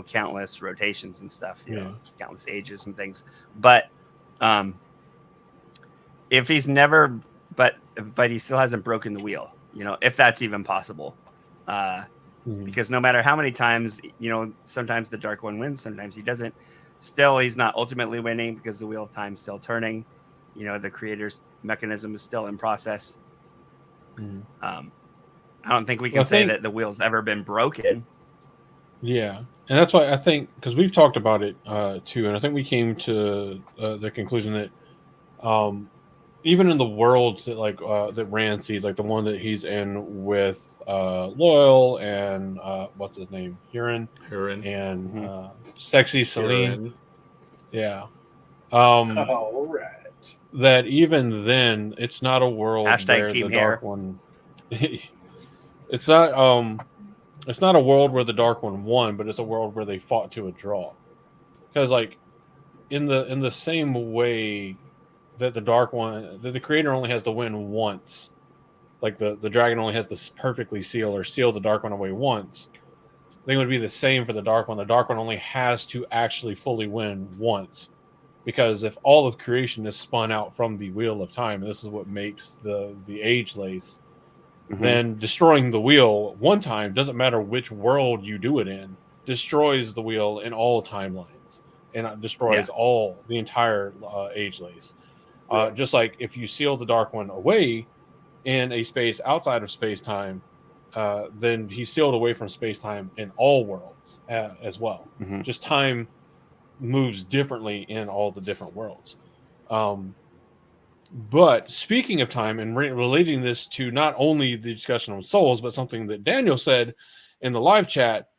countless rotations and stuff, countless ages and things. But if he's never, but he still hasn't broken the wheel, if that's even possible. Because no matter how many times, sometimes the Dark One wins, sometimes he doesn't. Still, he's not ultimately winning because the wheel of time's still turning. the creator's mechanism is still in process. Mhm. I don't think we can say that the wheel's ever been broken. Yeah, and that's why I think, because we've talked about it too, and I think we came to the conclusion that even in the worlds that that Rand sees, like the one that he's in with Loyal and what's his name, Huron, and Sexy Celine, yeah. All right. That even then, it's not a world where Team the hair. Dark One. It's not. It's not a world where the Dark One won, but it's a world where they fought to a draw. Because like in the same way that the Dark One, the creator only has to win once. Like the dragon only has to perfectly seal the Dark One away once. I think it would be the same for the Dark One. The Dark One only has to actually fully win once. Because if all of creation is spun out from the wheel of time, and this is what makes the age lace, then destroying the wheel one time, doesn't matter which world you do it in, destroys the wheel in all timelines and destroys the entire age lace. Just like if you seal the Dark One away in a space outside of space-time, then he's sealed away from space-time in all worlds as well. Just time moves differently in all the different worlds. But speaking of time and relating this to not only the discussion on souls, but something that Daniel said in the live chat,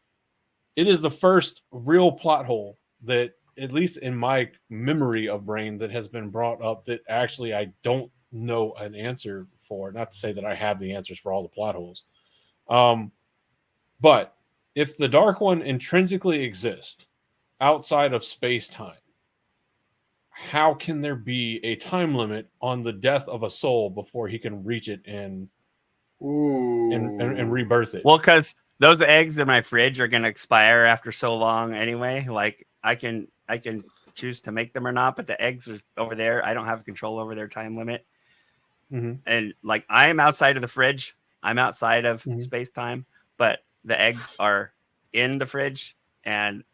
it is the first real plot hole that, at least in my memory of Brain, that has been brought up that actually I don't know an answer for. Not to say that I have the answers for all the plot holes. But if the Dark One intrinsically exists outside of space-time, how can there be a time limit on the death of a soul before he can reach it and rebirth it? Well, because those eggs in my fridge are going to expire after so long anyway. Like I can choose to make them or not, but the eggs are over there. I don't have control over their time limit. And like I am outside of the fridge. I'm outside of space-time, but the eggs are in the fridge and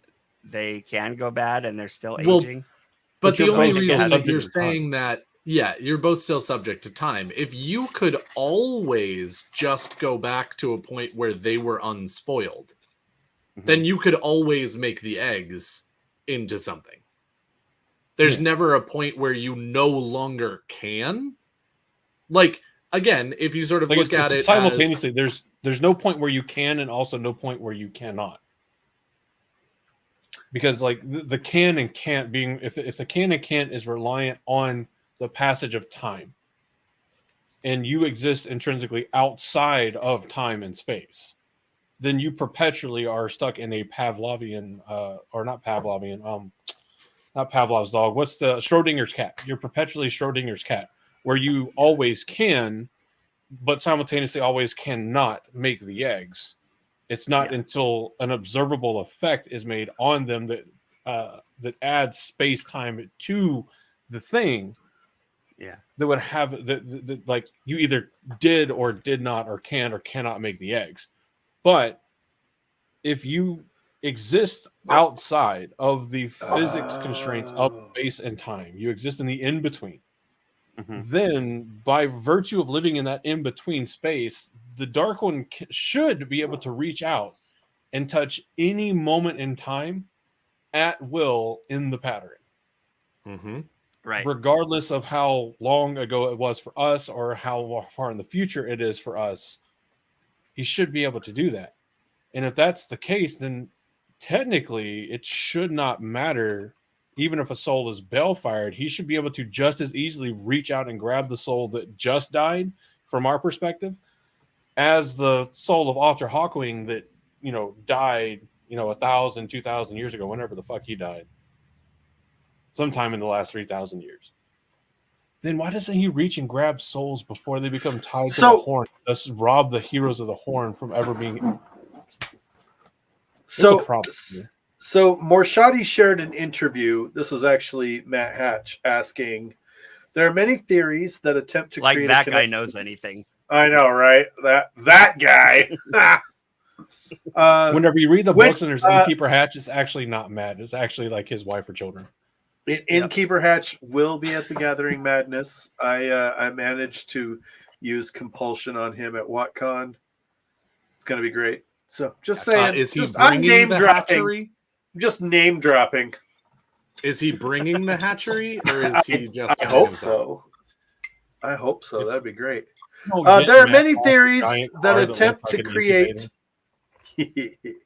they can go bad and they're still aging. But the only reason that you're saying that, you're both still subject to time. If you could always just go back to a point where they were unspoiled, then you could always make the eggs into something. There's never a point where you no longer can. Like, again, if you sort of look at it simultaneously, there's no point where you can and also no point where you cannot. Because like the can and can't being, if the can and can't is reliant on the passage of time, and you exist intrinsically outside of time and space, then you perpetually are stuck in a Pavlovian, or not Pavlovian, not Pavlov's dog. What's the Schrodinger's cat? You're perpetually Schrodinger's cat, where you always can, but simultaneously always cannot make the eggs. It's not until an observable effect is made on them that adds space time to the thing. That would have that like you either did or did not or can or cannot make the eggs. But if you exist outside of the physics constraints of space and time, you exist in the in between. Then, by virtue of living in that in between space, the Dark One should be able to reach out and touch any moment in time at will in the pattern. Right. Regardless of how long ago it was for us or how far in the future it is for us, he should be able to do that. And if that's the case, then technically it should not matter. Even if a soul is balefired, he should be able to just as easily reach out and grab the soul that just died, from our perspective, as the soul of Alter Hawkwing that, died, 1,000, 2,000 years ago, whenever the fuck he died. Sometime in the last 3,000 years. Then why doesn't he reach and grab souls before they become tied to the horn? Thus rob the heroes of the horn from ever being... So Morshadi shared an interview. This was actually Matt Hatch asking, there are many theories that attempt to create that guy knows anything. I know, right? That guy. Whenever you read the books and there's Innkeeper Hatch, it's actually not Matt. It's actually like his wife or children. Innkeeper Hatch will be at the Gathering Madness. I managed to use compulsion on him at WatCon. It's going to be great. So just saying, is he I'm bringing name the dropping. hatchery? Just name dropping. Is he bringing the hatchery, or is he just? I hope so. I hope so. That'd be great. Don't There get are Matt many off a theories giant that car attempt looks to like an create. incubator.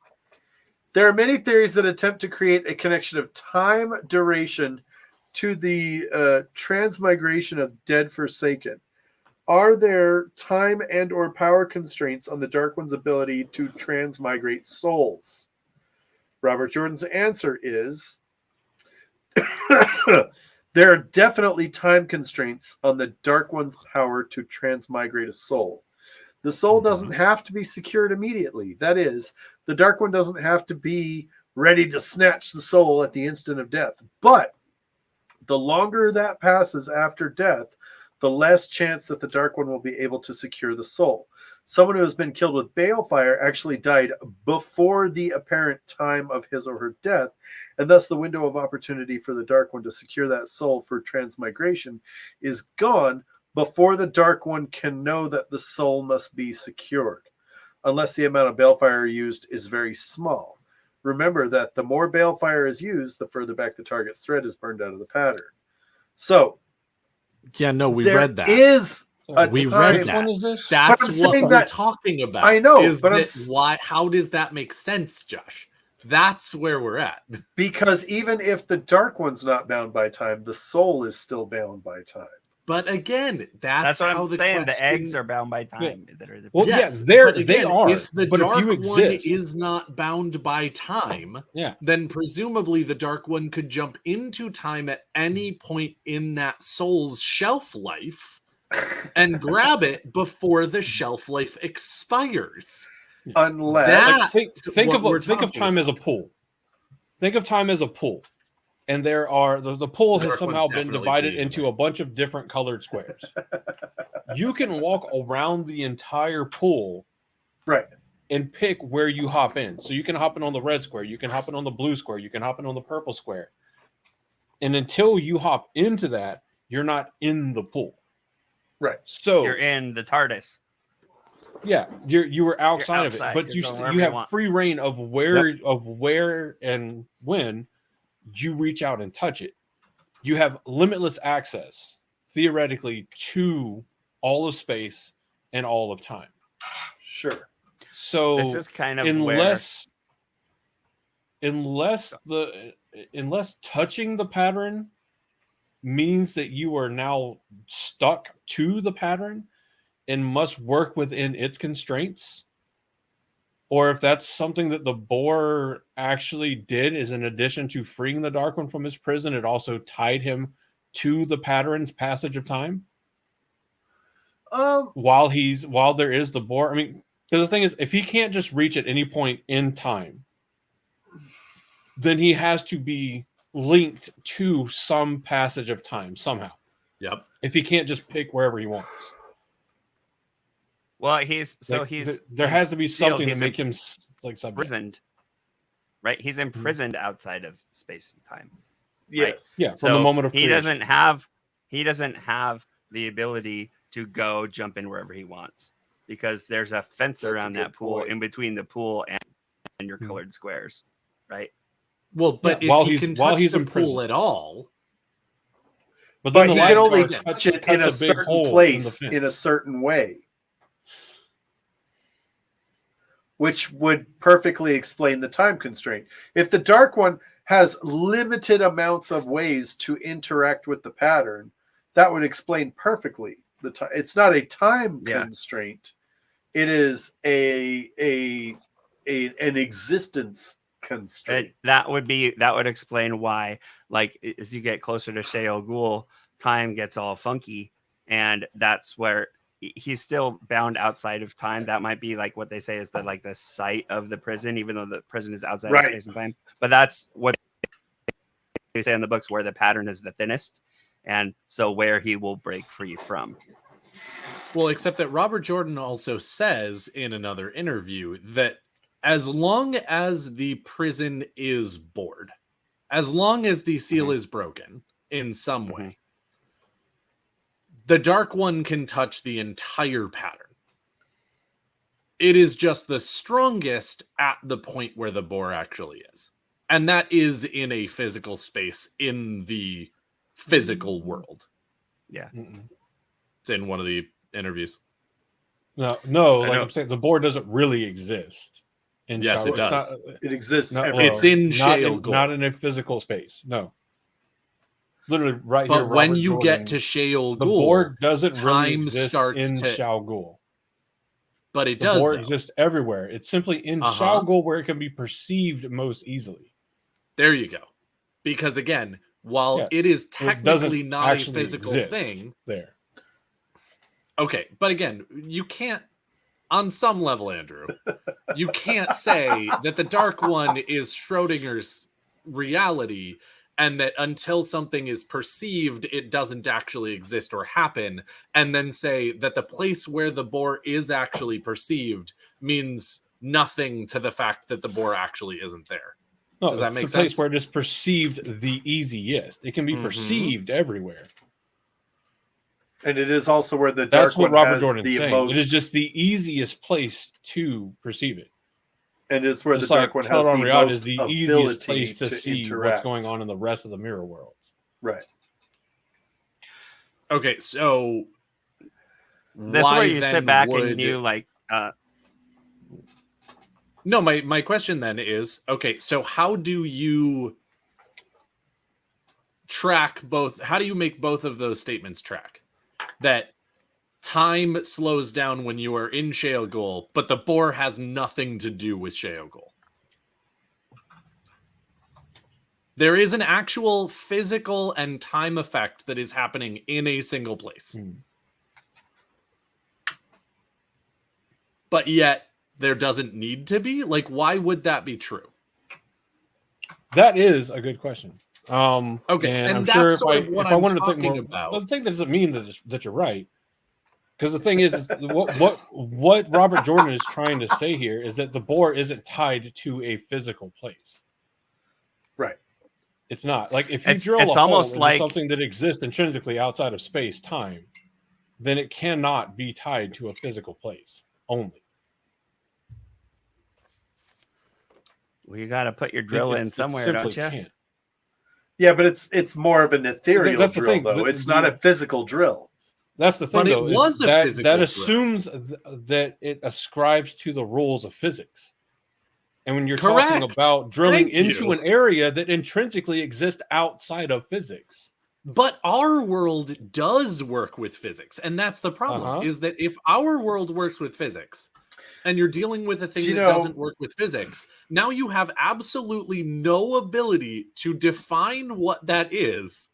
There are many theories that attempt to create a connection of time duration to the transmigration of dead Forsaken. Are there time and or power constraints on the Dark One's ability to transmigrate souls? Robert Jordan's answer is there are definitely time constraints on the Dark One's power to transmigrate a soul. The soul doesn't have to be secured immediately. That is, the Dark One doesn't have to be ready to snatch the soul at the instant of death. But the longer that passes after death, the less chance that the Dark One will be able to secure the soul. Someone who has been killed with balefire actually died before the apparent time of his or her death, and thus the window of opportunity for the Dark One to secure that soul for transmigration is gone before the Dark One can know that the soul must be secured, unless the amount of balefire used is very small. Remember that the more balefire is used, the further back the target's thread is burned out of the pattern. So, Yeah, no, we there read that. is a We time. read Which that. one is this? That's I'm what saying we're that- talking about. I know, Is but I'm that why? How does that make sense, Josh? That's where we're at. Because even if the Dark One's not bound by time, the soul is still bound by time. But again, That's what how I'm the saying. question... The eggs are bound by time. That are the Well, Yes, yeah, they're, but they again, are. If the but Dark if you One exist, is not bound by time, yeah, then presumably the Dark One could jump into time at any point in that soul's shelf life and grab it before the shelf life expires. Unless That- like, think what we're of talking time as a pool. Think of time as a pool, and there are the pool The has Dark somehow One's been definitely divided bleeding into away. a bunch of different colored squares. You can walk around the entire pool right. and pick where you hop in. So you can hop in on the red square, you can hop in on the blue square, you can hop in on the purple square. And until you hop into that, you're not in the pool. Right. So You're in the TARDIS. yeah, you were outside of it, outside. but You're going wherever you you have want. free reign of where and when you reach out and touch it. You have limitless access theoretically to all of space and all of time. Sure. So This is kind of unless touching the pattern means that you are now stuck to the pattern and must work within its constraints, or if that's something that the boar actually did, is in addition to freeing the Dark One from his prison, it also tied him to the pattern's passage of time while there is the boar. I mean, because the thing is, if he can't just reach at any point in time, then he has to be linked to some passage of time somehow. Yep. If he can't just pick wherever he wants. Well, There has to be sealed. something to He's make him like subject. imprisoned, right? He's imprisoned outside of space and time. Yes. Yeah, from So the moment of he creation. doesn't have the ability to go jump in wherever he wants because there's a fence That's a around good that pool point. in between the pool and your colored squares, right? Well, but Yeah, if he can touch the in pool prison. at all, But But then he the can only lifeguard touch it in cuts a big certain hole in the place fence. in a certain way, which would perfectly explain the time constraint. If the Dark One has limited amounts of ways to interact with the pattern, that would explain perfectly the time. It's not a time constraint; it is an existence constraint. That would explain why, like, as you get closer to Sheo Ghul, time gets all funky, and that's where he's still bound outside of time. That might be like what they say is the site of the prison, even though the prison is outside of space and time. But that's what they say in the books, where the pattern is the thinnest, and so where he will break free from. well, except that Robert Jordan also says in another interview that as long as the prison is bored, as long as the seal is broken in some way, the Dark One can touch the entire pattern. It is just the strongest at the point where the boar actually is. And that is in a physical space in the physical world. Yeah. It's in one of the interviews. No, like I'm saying, the boar doesn't really exist. Yes, it does. It exists. It's in Shale Goal. Not in a physical space. No. Literally right but here. But when Robert you Jordan, get to Shale the Goal, boar doesn't really time exist starts in to... Shale Goal. But it the does. The boar exists everywhere. It's simply in Shale Goal where it can be perceived most easily. There you go. Because again, while it is technically not a physical thing there. Okay, but again, you can't, on some level, Andrew, you can't say that the Dark One is Schrodinger's reality and that until something is perceived, it doesn't actually exist or happen, and then say that the place where the boar is actually perceived means nothing to the fact that the boar actually isn't there. No, does that make it's sense? The place where it is perceived the easiest. It can be perceived everywhere. And it is also where the That's Dark what One Robert has Jordan's the saying. most... It is just the easiest place to perceive it. And it's where just the Dark One has the most is the easiest place to see what's going on in the rest of the mirror worlds. Right. Okay, so that's where you sit back and you like. No, my question then is, okay, so how do you track both? How do you make both of those statements track? That time slows down when you are in Shale Goal, but the boar has nothing to do with Shale Goal. There is an actual physical and time effect that is happening in a single place. But yet, there doesn't need to be? Like, why would that be true? That is a good question. Okay, and I'm that's sure sort if of what I I'm wanted to talking think more, about. Well, the thing that doesn't mean that you're right. Because the thing is what Robert Jordan is trying to say here is that the boar isn't tied to a physical place. Right. It's not. Like if you drill it's a almost hole like into something that exists intrinsically outside of space time, then it cannot be tied to a physical place only. Well, you got to put your drill in somewhere, don't you? Can't. Yeah, but it's more of an ethereal That's the drill, thing. though. It's not a physical drill. That's the thing, But it though. was a that physical drill. assumes that it ascribes to the rules of physics. And when you're Correct. talking about drilling Thank into you. an area that intrinsically exists outside of physics. But our world does work with physics, and that's the problem, is that if our world works with physics, and you're dealing with a thing that doesn't work with physics, now you have absolutely no ability to define what that is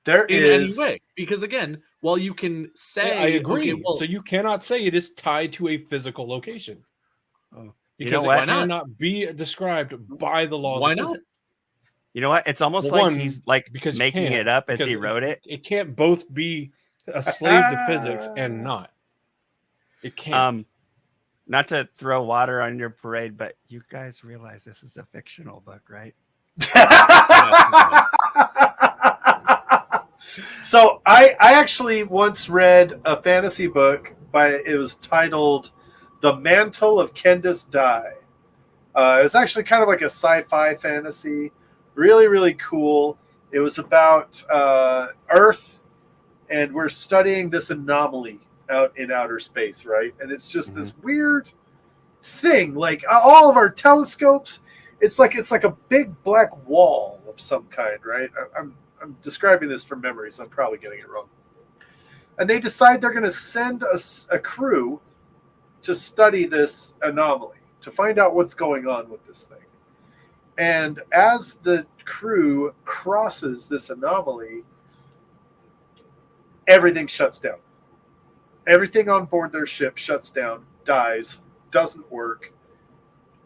any way. Because again, while you can say... Yeah, I agree. Okay, well, so you cannot say it is tied to a physical location. Oh. Because it cannot be described by the laws of physics. You know what? It's almost like he's like making it up as he wrote it. It can't both be a slave to physics and not. It can't. Not to throw water on your parade, but you guys realize this is a fictional book, right? So I actually once read a fantasy book it was titled The Mantle of Kendis Dai. It's actually kind of like a sci-fi fantasy. Really, really cool. It was about Earth, and we're studying this anomaly out in outer space, right? And it's just this weird thing. Like all of our telescopes, it's like a big black wall of some kind, right? I'm describing this from memory, so I'm probably getting it wrong. And they decide they're going to send a crew to study this anomaly, to find out what's going on with this thing. And as the crew crosses this anomaly, everything shuts down. Everything on board their ship shuts down, dies, doesn't work,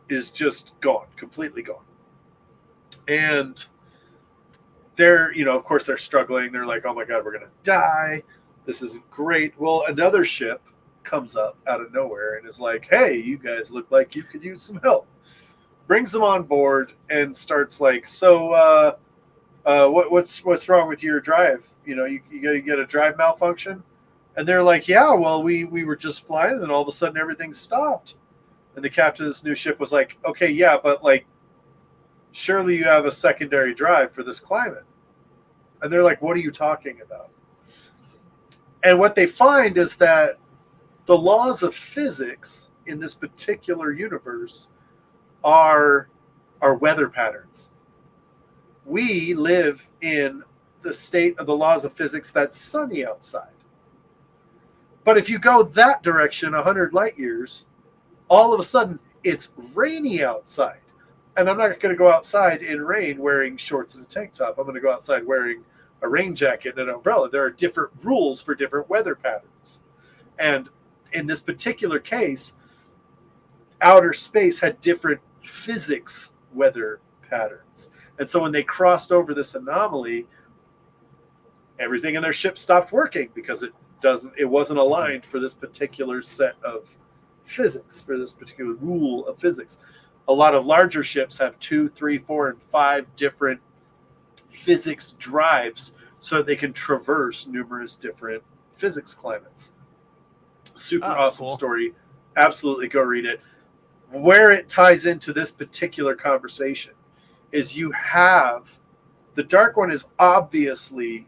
is just gone, completely gone. And they're, of course they're struggling. They're like, oh my God, we're going to die. This isn't great. Well, another ship comes up out of nowhere and is like, hey, you guys look like you could use some help. brings them on board, and starts like, so what's wrong with your drive? You know, you get a drive malfunction, and they're like, yeah, well, we were just flying, and then all of a sudden everything stopped, and the captain of this new ship was like, okay, yeah, but like, surely you have a secondary drive for this climate, and they're like, what are you talking about? And what they find is that the laws of physics in this particular universe are weather patterns. We live in the state of the laws of physics that's sunny outside. But if you go that direction 100 light years, all of a sudden it's rainy outside. And I'm not going to go outside in rain wearing shorts and a tank top. I'm going to go outside wearing a rain jacket and an umbrella. There are different rules for different weather patterns. And in this particular case, outer space had different physics weather patterns. And so when they crossed over this anomaly, everything in their ship stopped working because it wasn't aligned for this particular set of physics, for this particular rule of physics. A lot of larger ships have 2, 3, 4, and 5 different physics drives so they can traverse numerous different physics climates. Super awesome cool. story. Absolutely go read it. Where it ties into this particular conversation is you have the Dark One is obviously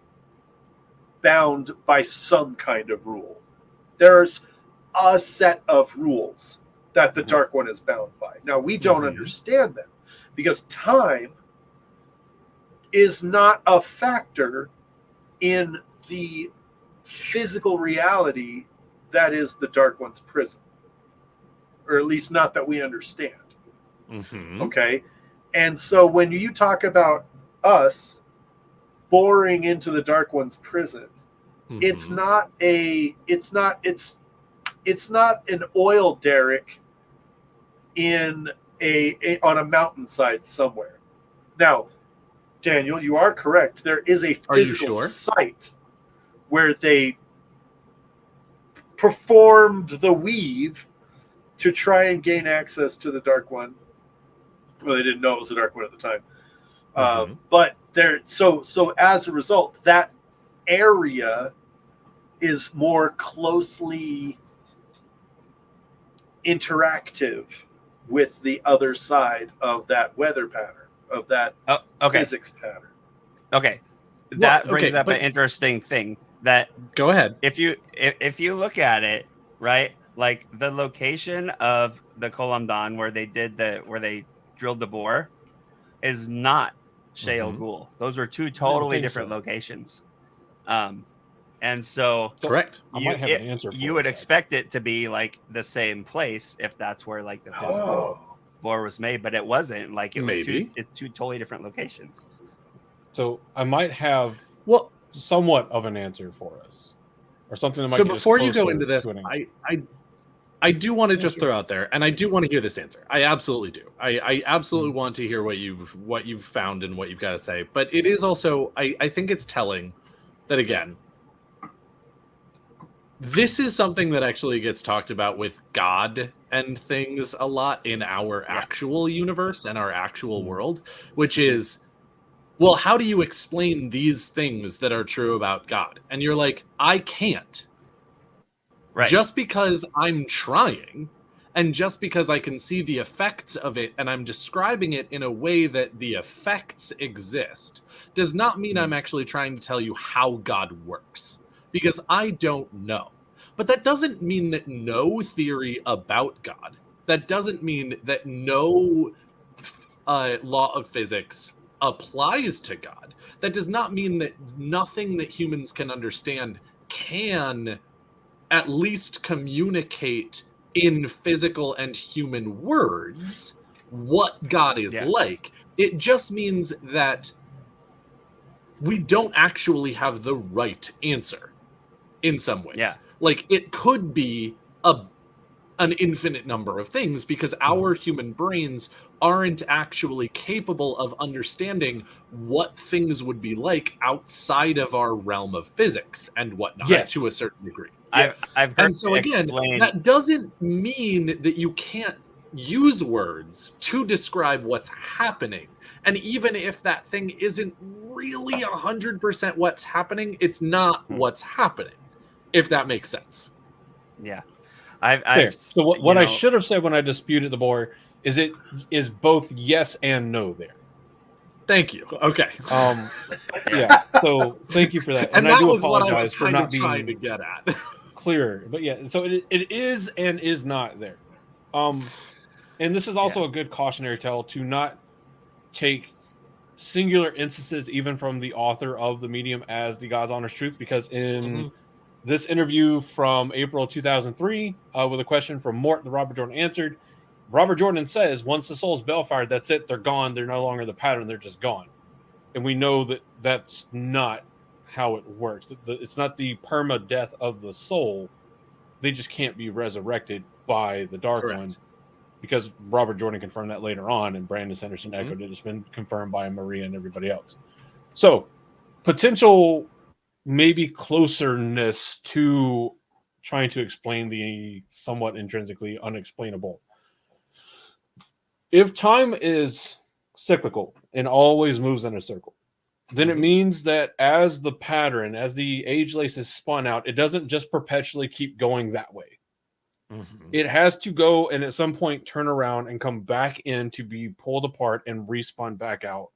bound by some kind of rule. There's a set of rules that the Dark One is bound by. Now, we don't understand them because time is not a factor in the physical reality that is the Dark One's prison, or at least not that we understand. Okay? And so when you talk about us boring into the Dark One's prison, it's not an oil derrick in on a mountainside somewhere. Now, Daniel, you are correct. There is a physical site where they performed the weave to try and gain access to the Dark One. Well, they didn't know it was the Dark One at the time. But there, so as a result, that area is more closely interactive with the other side of that weather pattern, of that physics pattern. Okay. That brings up an interesting thing that go ahead. If you look at it, right, like the location of the Kolamdan where they drilled the bore is not Shale Ghul. Those are two totally different locations. And so correct. You would expect it to be like the same place if that's where like the physical bore was made, but it wasn't. Like it was two totally different locations. So I might have somewhat of an answer for us, or something that might. So before you go into this, I do want to just throw out there, and I do want to hear this answer. I absolutely do. I absolutely want to hear what you've found and what you've got to say. But it is also, I think it's telling that, again, this is something that actually gets talked about with God and things a lot in our actual universe and our actual world, which is, well, how do you explain these things that are true about God? And you're like, I can't. Right. Just because I'm trying, and just because I can see the effects of it, and I'm describing it in a way that the effects exist, does not mean I'm actually trying to tell you how God works. Because I don't know. But that doesn't mean that no theory about God, that doesn't mean that no law of physics applies to God. That does not mean that nothing that humans can understand can at least communicate in physical and human words what God is like. It just means that we don't actually have the right answer in some ways. Yeah. Like it could be an infinite number of things because our human brains aren't actually capable of understanding what things would be like outside of our realm of physics and whatnot to a certain degree. I've heard and so again, that doesn't mean that you can't use words to describe what's happening. And even if that thing isn't really 100% what's happening, it's not what's happening, if that makes sense. Yeah. Fair. So what I should have said when I disputed the board is it is both yes and no there. Thank you. Okay. Yeah. So thank you for that. And I that do was what I apologize was for kind not of being trying to get at. clearer. But yeah, so it is and is not there. And this is also a good cautionary tale to not take singular instances, even from the author of the medium, as the God's honest truth, because in this interview from April 2003, with a question from Mort that Robert Jordan answered, Robert Jordan says, once the soul's bellfired, that's it. They're gone. They're no longer the pattern. They're just gone. And we know that that's not how it works. It's not the perma death of the soul. They just can't be resurrected by the Dark One, because Robert Jordan confirmed that later on, and Brandon Sanderson echoed it. It's been confirmed by Maria and everybody else. So potential maybe closeness to trying to explain the somewhat intrinsically unexplainable. If time is cyclical and always moves in a circle, then it means that as the pattern, as the age lace is spun out, it doesn't just perpetually keep going that way. It has to go and at some point turn around and come back in to be pulled apart and respun back out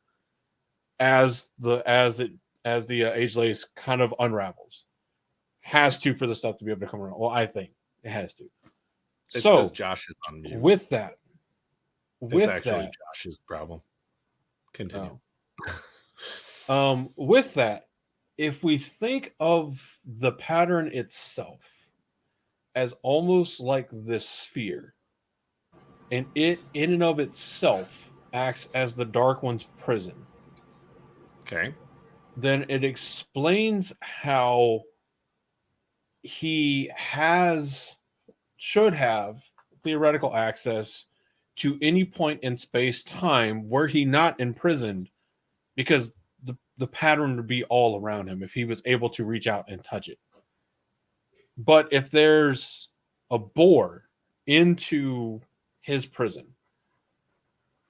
as the age lace kind of unravels. Has to, for the stuff to be able to come around. Well, I think it has to. It's so because Josh is on mute. With that, it's actually Josh's problem. Continue. With that, if we think of the pattern itself as almost like this sphere, and it in and of itself acts as the Dark One's prison, okay, then it explains how he should have theoretical access to any point in space-time were he not imprisoned, because the pattern would be all around him if he was able to reach out and touch it. But if there's a bore into his prison,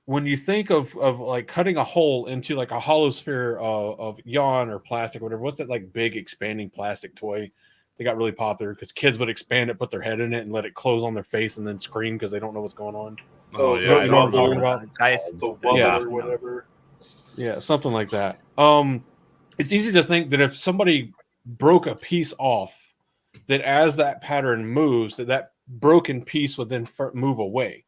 when you think of like cutting a hole into like a hollow sphere of yarn or plastic or whatever, what's that like big expanding plastic toy that got really popular because kids would expand it, put their head in it, and let it close on their face and then scream because they don't know what's going on? Oh you know what I'm talking about? The wubble or whatever. Yeah, something like that. It's easy to think that if somebody broke a piece off, that as that pattern moves, that broken piece would then move away.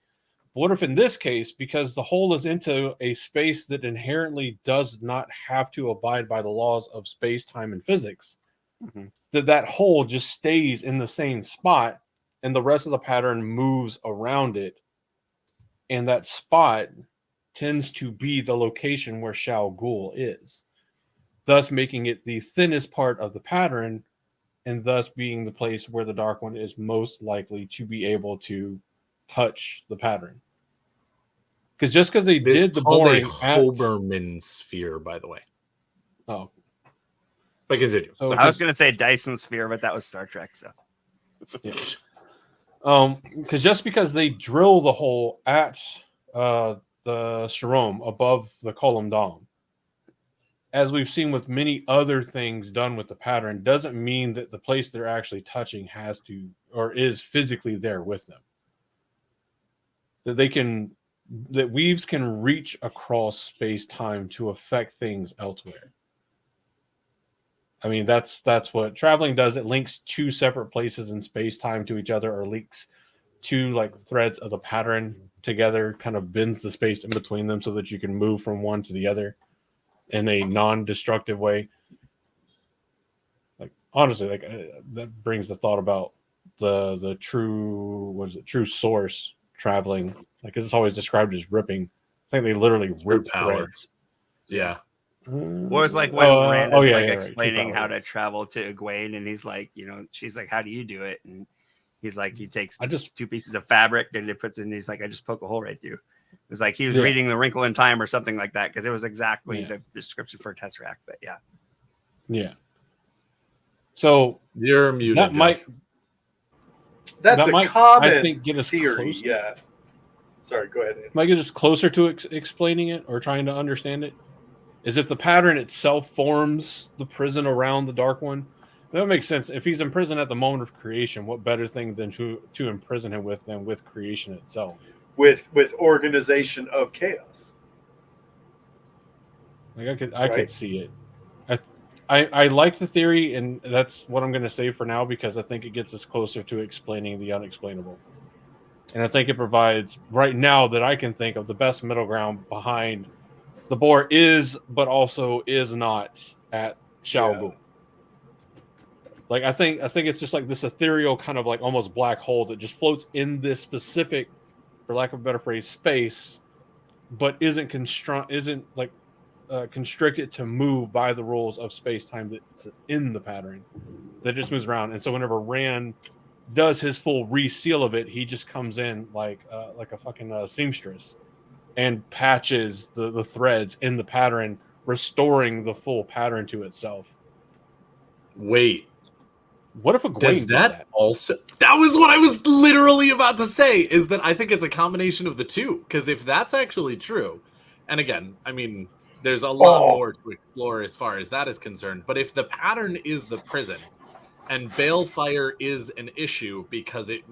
What if in this case, because the hole is into a space that inherently does not have to abide by the laws of space, time, and physics, that hole just stays in the same spot and the rest of the pattern moves around it, and that spot tends to be the location where Shao Ghul is, thus making it the thinnest part of the pattern, and thus being the place where the Dark One is most likely to be able to touch the pattern. Because just because they did the boring Hoberman sphere, by the way. Oh, but continue. So I was going to say Dyson sphere, but that was Star Trek. So, because just because they drill the hole at the Sharom above the Column Dome, as we've seen with many other things done with the pattern, doesn't mean that the place they're actually touching has to or is physically there with them. That weaves can reach across space-time to affect things elsewhere. I mean, that's what traveling does. It links two separate places in space-time to each other, or links two like threads of the pattern together, kind of bends the space in between them so that you can move from one to the other in a non-destructive way. Like honestly, like that brings the thought about the true source traveling. Like it's always described as ripping. I think they literally rip threads. Yeah. Or it's like when Rand is explaining right. how to travel to Egwene, and he's like, she's like, "How do you do it?" And he's like, he takes two pieces of fabric and it puts in. He's like, "I just poke a hole right through." It's like he was reading The Wrinkle in Time or something like that, because it was exactly the description for a Tesseract. But yeah. So you're muted. That's a common I think, get us theory. closer. Yeah. Sorry, go ahead. Andy. Am I just closer to explaining it or trying to understand it? Is if the pattern itself forms the prison around the Dark One? That makes sense. If he's imprisoned at the moment of creation, what better thing than to imprison him with than with creation itself? With organization of chaos. Like I could see it. I like the theory, and that's what I'm going to say for now because I think it gets us closer to explaining the unexplainable. And I think it provides, right now that I can think of, the best middle ground behind the boar is, but also is not at Shao. Like I think it's just like this ethereal kind of like almost black hole that just floats in this specific, for lack of a better phrase, space, but isn't constricted to move by the rules of space time that's in the pattern. That just moves around, and so whenever Rand does his full reseal of it, he just comes in like a fucking seamstress and patches the threads in the pattern, restoring the full pattern to itself. Wait. What if a Gwaine does that also? That was what I was literally about to say. Is that I think it's a combination of the two. Because if that's actually true, and again, I mean, there's a lot more to explore as far as that is concerned. But if the pattern is the prison, and balefire is an issue because it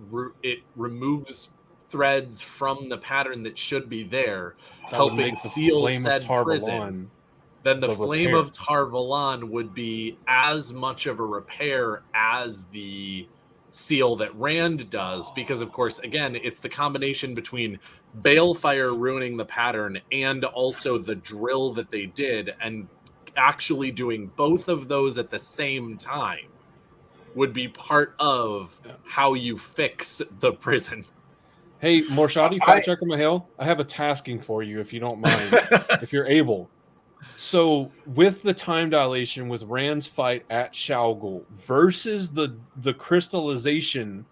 removes threads from the pattern that should be there, helping seal said prison, then the flame of Tar-Valon would be as much of a repair as the seal that Rand does, because of course, again, it's the combination between balefire ruining the pattern and also the drill that they did, and actually doing both of those at the same time would be part of how you fix the prison. Hey, Morshadi, fact checker Mahil, I have a tasking for you if you don't mind, if you're able. So, with the time dilation with Rand's fight at Shao versus the crystallization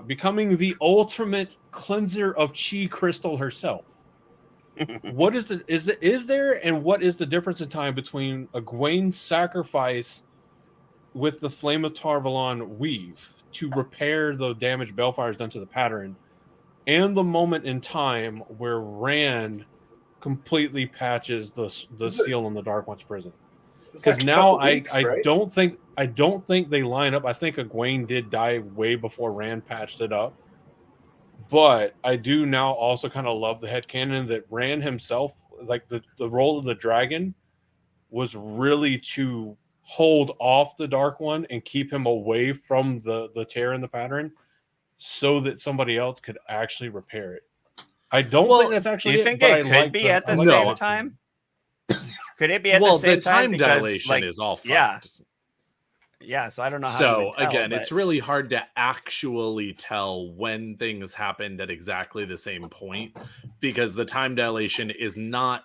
becoming the ultimate cleanser of Chi Crystal herself, what is there and what is the difference in time between a Egwene's sacrifice with the Flame of Tar-Valon weave to repair the damage Balefire done to the pattern, and the moment in time where Rand completely patches the seal in the Dark One's prison? Because now I don't think they line up. I think Egwene did die way before Rand patched it up, but I do now also kind of love the headcanon that Rand himself, like the role of the dragon, was really to hold off the Dark One and keep him away from the tear in the pattern so that somebody else could actually repair it. I don't think that's actually. Do you think it could be at the same time? Could it be at the same time? The time dilation is all fucked. Yeah, so I don't know how. So again, it's really hard to actually tell when things happened at exactly the same point, because the time dilation is not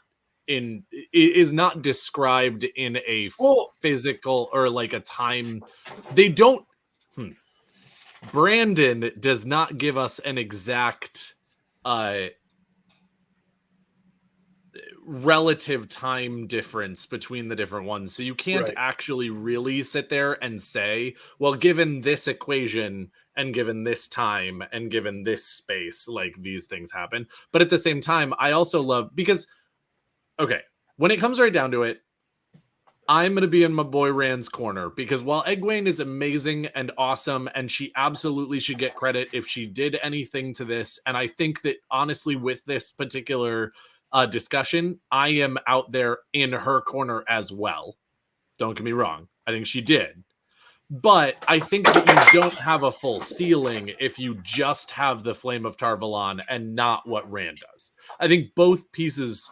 described in a physical or like a time. They don't. Brandon does not give us an exact relative time difference between the different ones, so you can't actually really sit there and say, well, given this equation and given this time and given this space, like these things happen. But at the same time, I also love, because when it comes right down to it, I'm going to be in my boy Rand's corner, because while Egwene is amazing and awesome, and she absolutely should get credit if she did anything to this, and I think that honestly with this particular discussion, I am out there in her corner as well. Don't get me wrong. I think she did. But I think that you don't have a full ceiling if you just have the Flame of Tar-Valon and not what Rand does. I think both pieces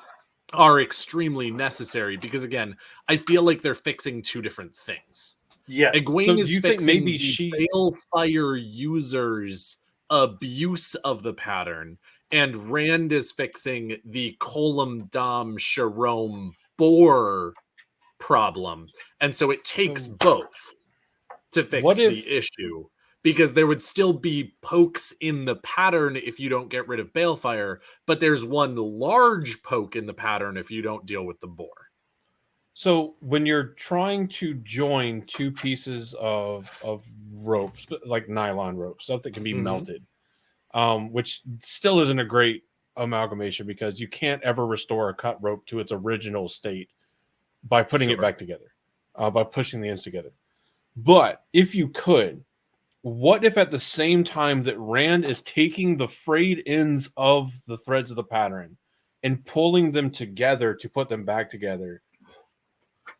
are extremely necessary, because again, I feel like they're fixing two different things. Yes. Egwene is fixing the balefire users' abuse of the pattern, and Rand is fixing the Colum Dom Sharome Boar problem. And so it takes both to fix the issue, because there would still be pokes in the pattern if you don't get rid of balefire, but there's one large poke in the pattern if you don't deal with the boar. So when you're trying to join two pieces of ropes, like nylon rope, stuff that can be melted, which still isn't a great amalgamation because you can't ever restore a cut rope to its original state by putting it back together, by pushing the ends together. But if you could, what if at the same time that Rand is taking the frayed ends of the threads of the pattern and pulling them together to put them back together,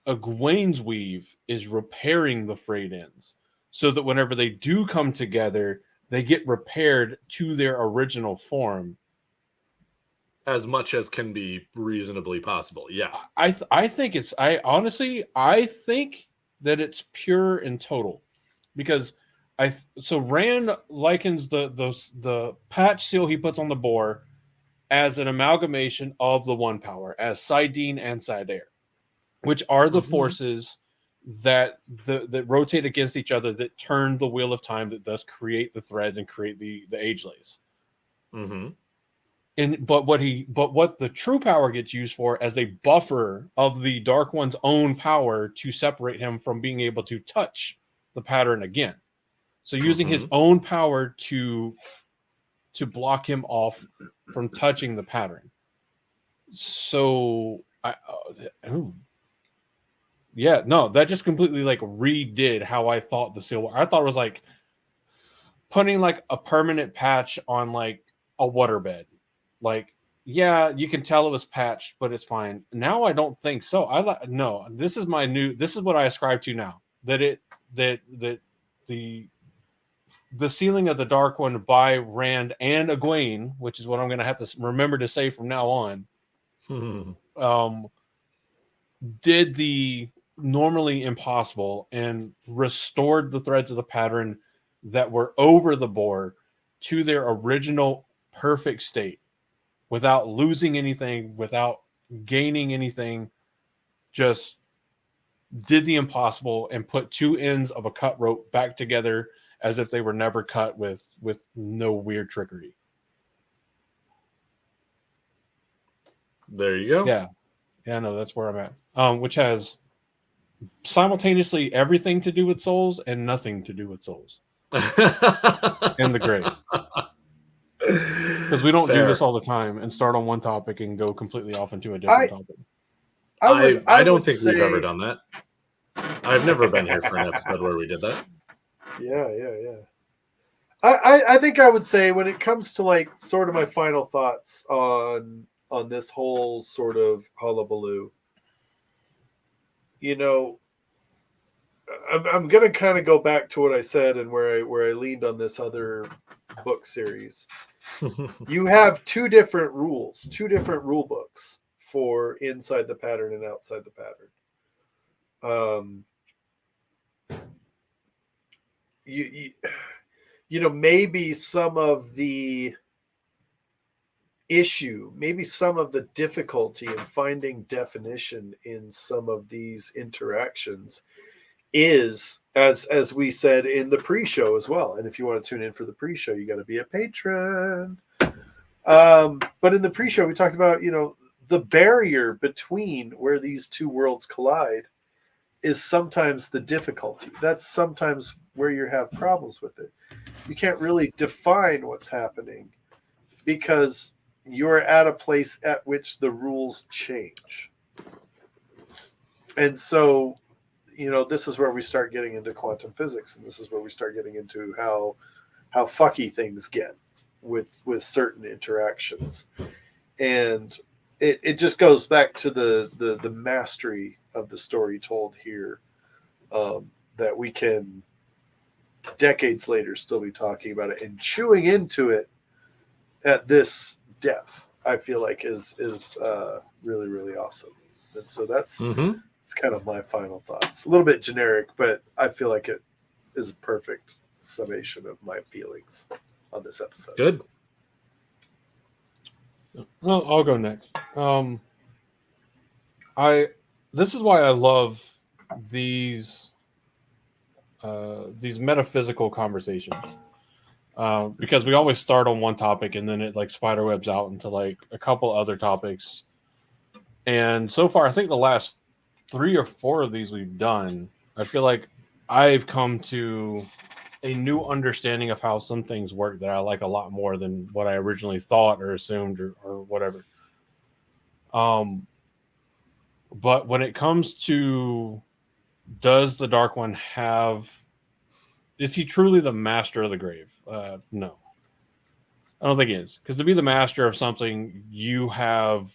Egwene's weave is repairing the frayed ends so that whenever they do come together, they get repaired to their original form. As much as can be reasonably possible. Yeah. I think that it's pure and total because so Rand likens the patch seal he puts on the boar as an amalgamation of the one power, as Sidene and Sidair, which are the forces that rotate against each other, that turn the wheel of time, that thus create the threads and create the age lace. Mm-hmm. But what the true power gets used for as a buffer of the Dark One's own power to separate him from being able to touch the pattern again. So using his own power to block him off from touching the pattern. So that just completely like redid how I thought the seal. I thought it was like putting like a permanent patch on like a waterbed. Like, yeah, you can tell it was patched, but it's fine. Now I don't think so. This is what I ascribe to now. That the sealing of the Dark One by Rand and Egwene, which is what I'm going to have to remember to say from now on, did the normally impossible and restored the threads of the pattern that were over the board to their original perfect state without losing anything, without gaining anything, just did the impossible and put two ends of a cut rope back together as if they were never cut with no weird trickery. There you go. Yeah, no, that's where I'm at. Which has simultaneously everything to do with souls and nothing to do with souls. In the grave. Because we don't do this all the time and start on one topic and go completely off into a different topic. I don't think we've ever done that. I've never been here for an episode where we did that. Yeah. I think I would say when it comes to like sort of my final thoughts on this whole sort of hullabaloo, I'm gonna kind of go back to what I said and where I leaned on this other book series. You have two different rule books for inside the pattern and outside the pattern. Maybe some of the issue, maybe some of the difficulty in finding definition in some of these interactions is, as we said in the pre-show as well. And if you want to tune in for the pre-show, you got to be a patron. But in the pre-show, we talked about, the barrier between where these two worlds collide is sometimes the difficulty. That's sometimes where you have problems with it. You can't really define what's happening because you're at a place at which the rules change. And so, this is where we start getting into quantum physics, and this is where we start getting into how fucky things get with certain interactions. And it just goes back to the mastery of the story told here, that we can decades later still be talking about it and chewing into it at this depth. I feel like is really, really awesome. And so that's it's kind of my final thoughts. A little bit generic, but I feel like it is a perfect summation of my feelings on this episode. Good. Well, I'll go next. This is why I love these metaphysical conversations, because we always start on one topic and then it like spiderwebs out into like a couple other topics. And so far, I think the last 3 or 4 of these we've done, I feel like I've come to a new understanding of how some things work that I like a lot more than what I originally thought or assumed or whatever. But when it comes to, does the Dark One is he truly the master of the grave? No, I don't think he is. Because to be the master of something, you have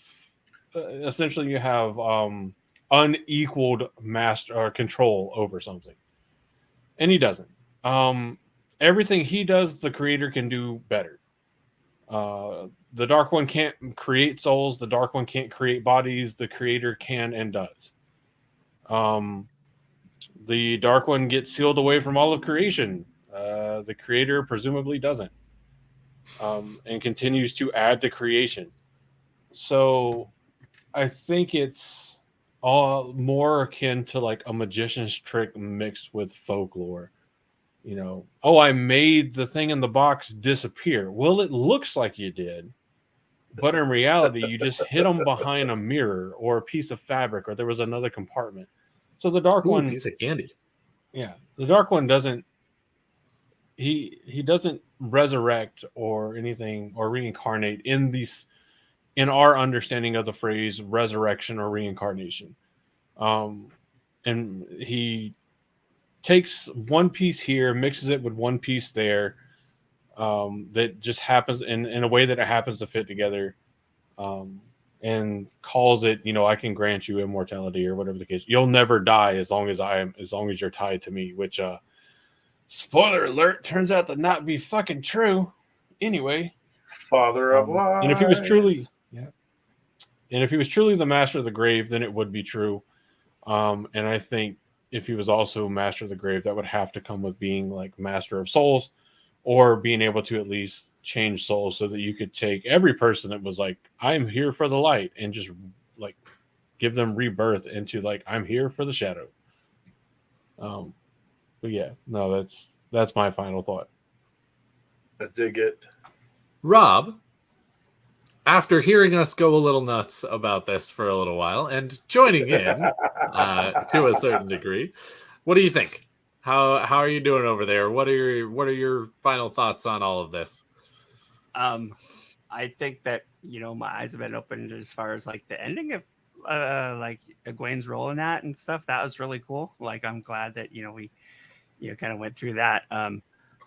essentially you have unequaled master or control over something, and he doesn't. Everything he does, the creator can do better. The Dark One can't create souls. The Dark One can't create bodies. The creator can and does. The Dark One gets sealed away from all of creation. The creator presumably doesn't. And continues to add to creation. So I think it's all more akin to like a magician's trick mixed with folklore. You know, oh, I made the thing in the box disappear. Well, it looks like you did, but in reality, you just hid them behind a mirror or a piece of fabric, or there was another compartment. So the Dark One, piece of candy. Yeah, the Dark One doesn't. He doesn't resurrect or anything or reincarnate in our understanding of the phrase resurrection or reincarnation. And he takes one piece here, mixes it with one piece there, that just happens in a way that it happens to fit together, and calls it, I can grant you immortality or whatever the case. You'll never die as long as you're tied to me, which, spoiler alert, turns out to not be fucking true. Anyway, Father of lies. and if he was truly the master of the grave, then it would be true. And I think if he was also master of the grave, that would have to come with being like master of souls, or being able to at least change souls so that you could take every person that was like, I'm here for the light, and just like give them rebirth into like, I'm here for the shadow. But yeah, no, that's my final thought. I dig it. Rob, after hearing us go a little nuts about this for a little while and joining in to a certain degree, what do you think? How are you doing over there? What are your final thoughts on all of this? I think that my eyes have been opened as far as like the ending of like Egwene's role in that and stuff. That was really cool. Like I'm glad that we kind of went through that.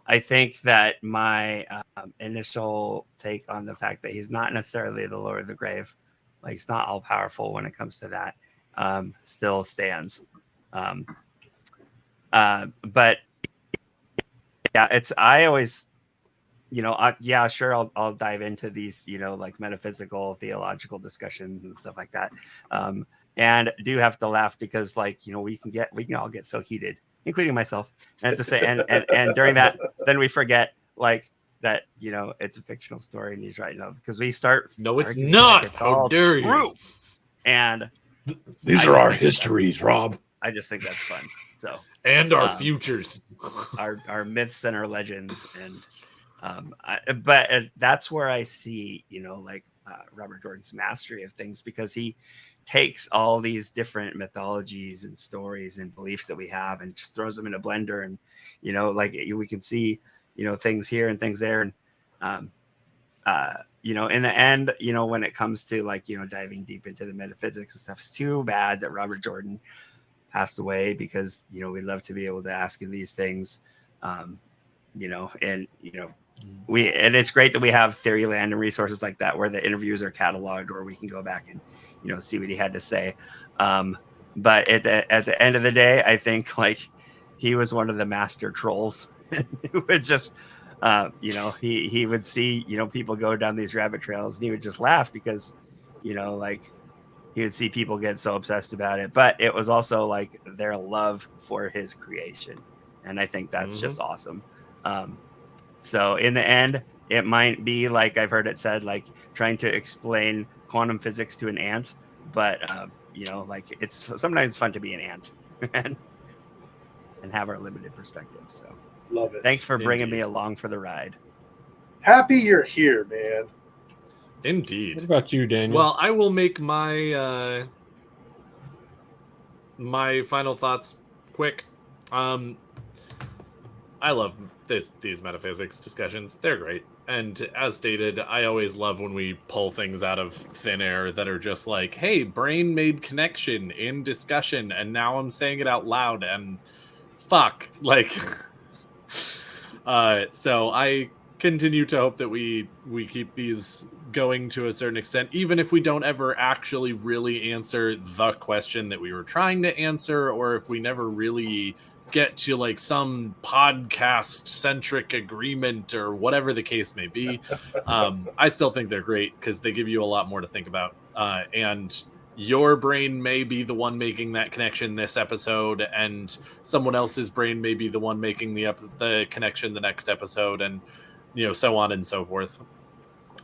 I think that my initial take on the fact that he's not necessarily the Lord of the Grave, like he's not all powerful when it comes to that, still stands. But yeah, I always, yeah, sure, I'll dive into these, like metaphysical, theological discussions and stuff like that. And do have to laugh because like, we can all get so heated, including myself. And to say, and during that, then we forget like that, it's a fictional story and he's right now because we start. No, it's not. Like it's How all dare true. you? And These are our histories, Rob. I just think that's fun. So, and our futures, our myths and our legends. And, but that's where I see, Robert Jordan's mastery of things, because he takes all these different mythologies and stories and beliefs that we have and just throws them in a blender. And, like we can see, things here and things there. And, in the end, when it comes to like, diving deep into the metaphysics and stuff, it's too bad that Robert Jordan passed away because, we love to be able to ask him these things, and, and it's great that we have Theoryland and resources like that where the interviews are cataloged or we can go back and, see what he had to say. But at the end of the day, I think like he was one of the master trolls. It was just, he would see, people go down these rabbit trails and he would just laugh because, like he would see people get so obsessed about it, but it was also like their love for his creation. And I think that's just awesome. So in the end, it might be like I've heard it said, like trying to explain quantum physics to an ant, but like it's sometimes fun to be an ant and have our limited perspective. So Love it. Thanks for bringing me along for the ride. Happy you're here, man. Indeed. What about you, Daniel? Well, I will make my my final thoughts quick. I I love these metaphysics discussions. They're great. And as stated, I always love when we pull things out of thin air that are just like, hey, brain made connection in discussion, and now I'm saying it out loud, and fuck. Like, so I continue to hope that we keep these going to a certain extent, even if we don't ever actually really answer the question that we were trying to answer, or if we never really get to like some podcast centric agreement or whatever the case may be. I still think they're great because they give you a lot more to think about, and your brain may be the one making that connection this episode, and someone else's brain may be the one making the connection the next episode, and so on and so forth.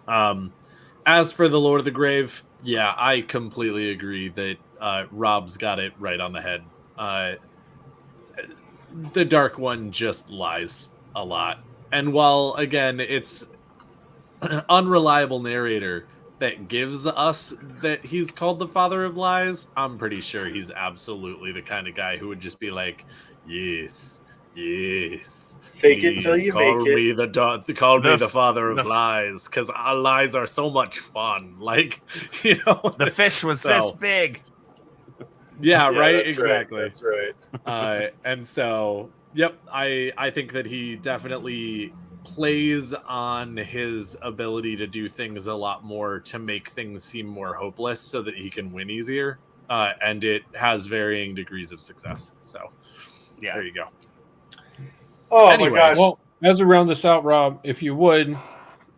As for the Lord of the Grave, yeah, I completely agree that Rob's got it right on the head. The Dark One just lies a lot. And while, again, it's an unreliable narrator that gives us that he's called the father of lies, I'm pretty sure he's absolutely the kind of guy who would just be like, yes, Fake it till you call make it. me the father of lies, because lies are so much fun. Like, The fish was this big. Yeah, right. That's exactly. Right. That's right. And so, yep, I think that he definitely plays on his ability to do things a lot more to make things seem more hopeless so that he can win easier. And it has varying degrees of success. So, Yeah, there you go. Oh Anyway, my gosh. Well, as we round this out, Rob, if you would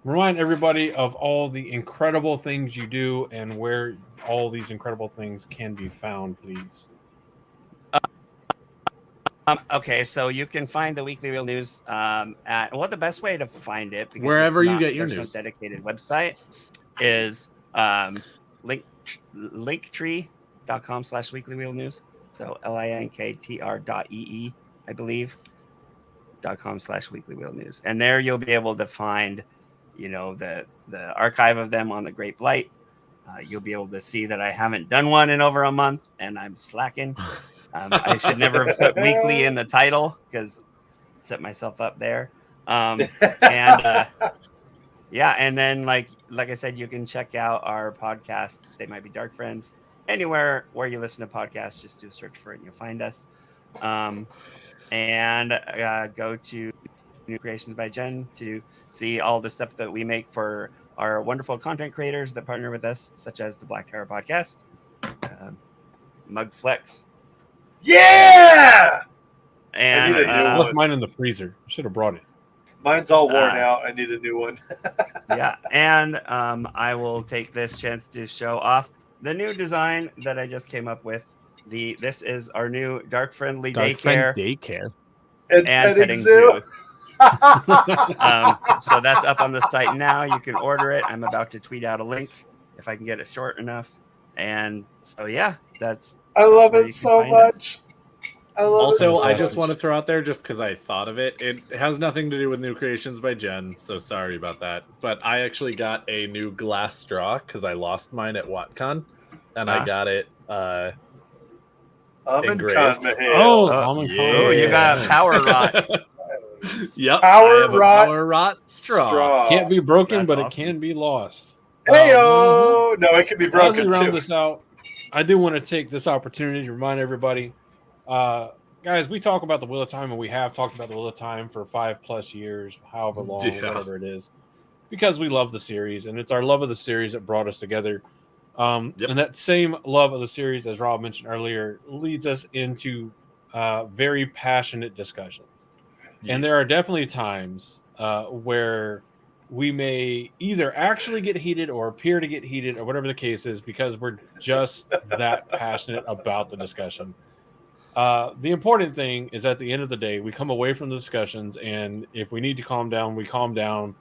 remind everybody of all the incredible things you do and where all these incredible things can be found, please. Okay, so you can find the Weekly Wheel News at the best way to find it, because Wherever you get your there's news. no dedicated website, is linktree.com/Weekly Wheel News. So linktr.ee, I believe, .com/Weekly Wheel News, and there you'll be able to find, the archive of them on the Great Blight. You'll be able to see that I haven't done one in over a month, and I'm slacking. I should never have put weekly in the title because set myself up there. And then like I said, you can check out our podcast, They Might Be Dark Friends, anywhere where you listen to podcasts. Just do a search for it and you'll find us. And go to New Creations by Jen to see all the stuff that we make for our wonderful content creators that partner with us, such as the Black Tower Podcast, Mug Flex. Yeah! And I need a new I one. left mine in the freezer. I should have brought it. Mine's all worn out. I need a new one. yeah, and I will take this chance to show off the new design that I just came up with. This is our new Dark Friendly Daycare and petting zoo. So that's up on the site now. You can order it. I'm about to tweet out a link if I can get it short enough. And so I love it so much. Also, I much. just want to throw out there, just because I thought of it, it has nothing to do with New Creations by Jen, so sorry about that. But I actually got a new glass straw because I lost mine at WatCon, and I got it engraved. Almond yeah. Con. Oh, you got power rot. Yep, Power I have a rot power rot straw. Can't be broken, That's but awesome. it can be lost. Heyo! No, it can be As we broken round too. this out, I do want to take this opportunity to remind everybody, guys, we talk about the Wheel of Time, and we have talked about the Wheel of Time for 5+ years, however long, whatever it is, because we love the series, and it's our love of the series that brought us together. And that same love of the series, as Rob mentioned earlier, leads us into very passionate discussions. And there are definitely times where we may either actually get heated or appear to get heated or whatever the case is, because we're just that passionate about the discussion. The important thing is, at the end of the day, we come away from the discussions, and if we need to calm down, we calm down,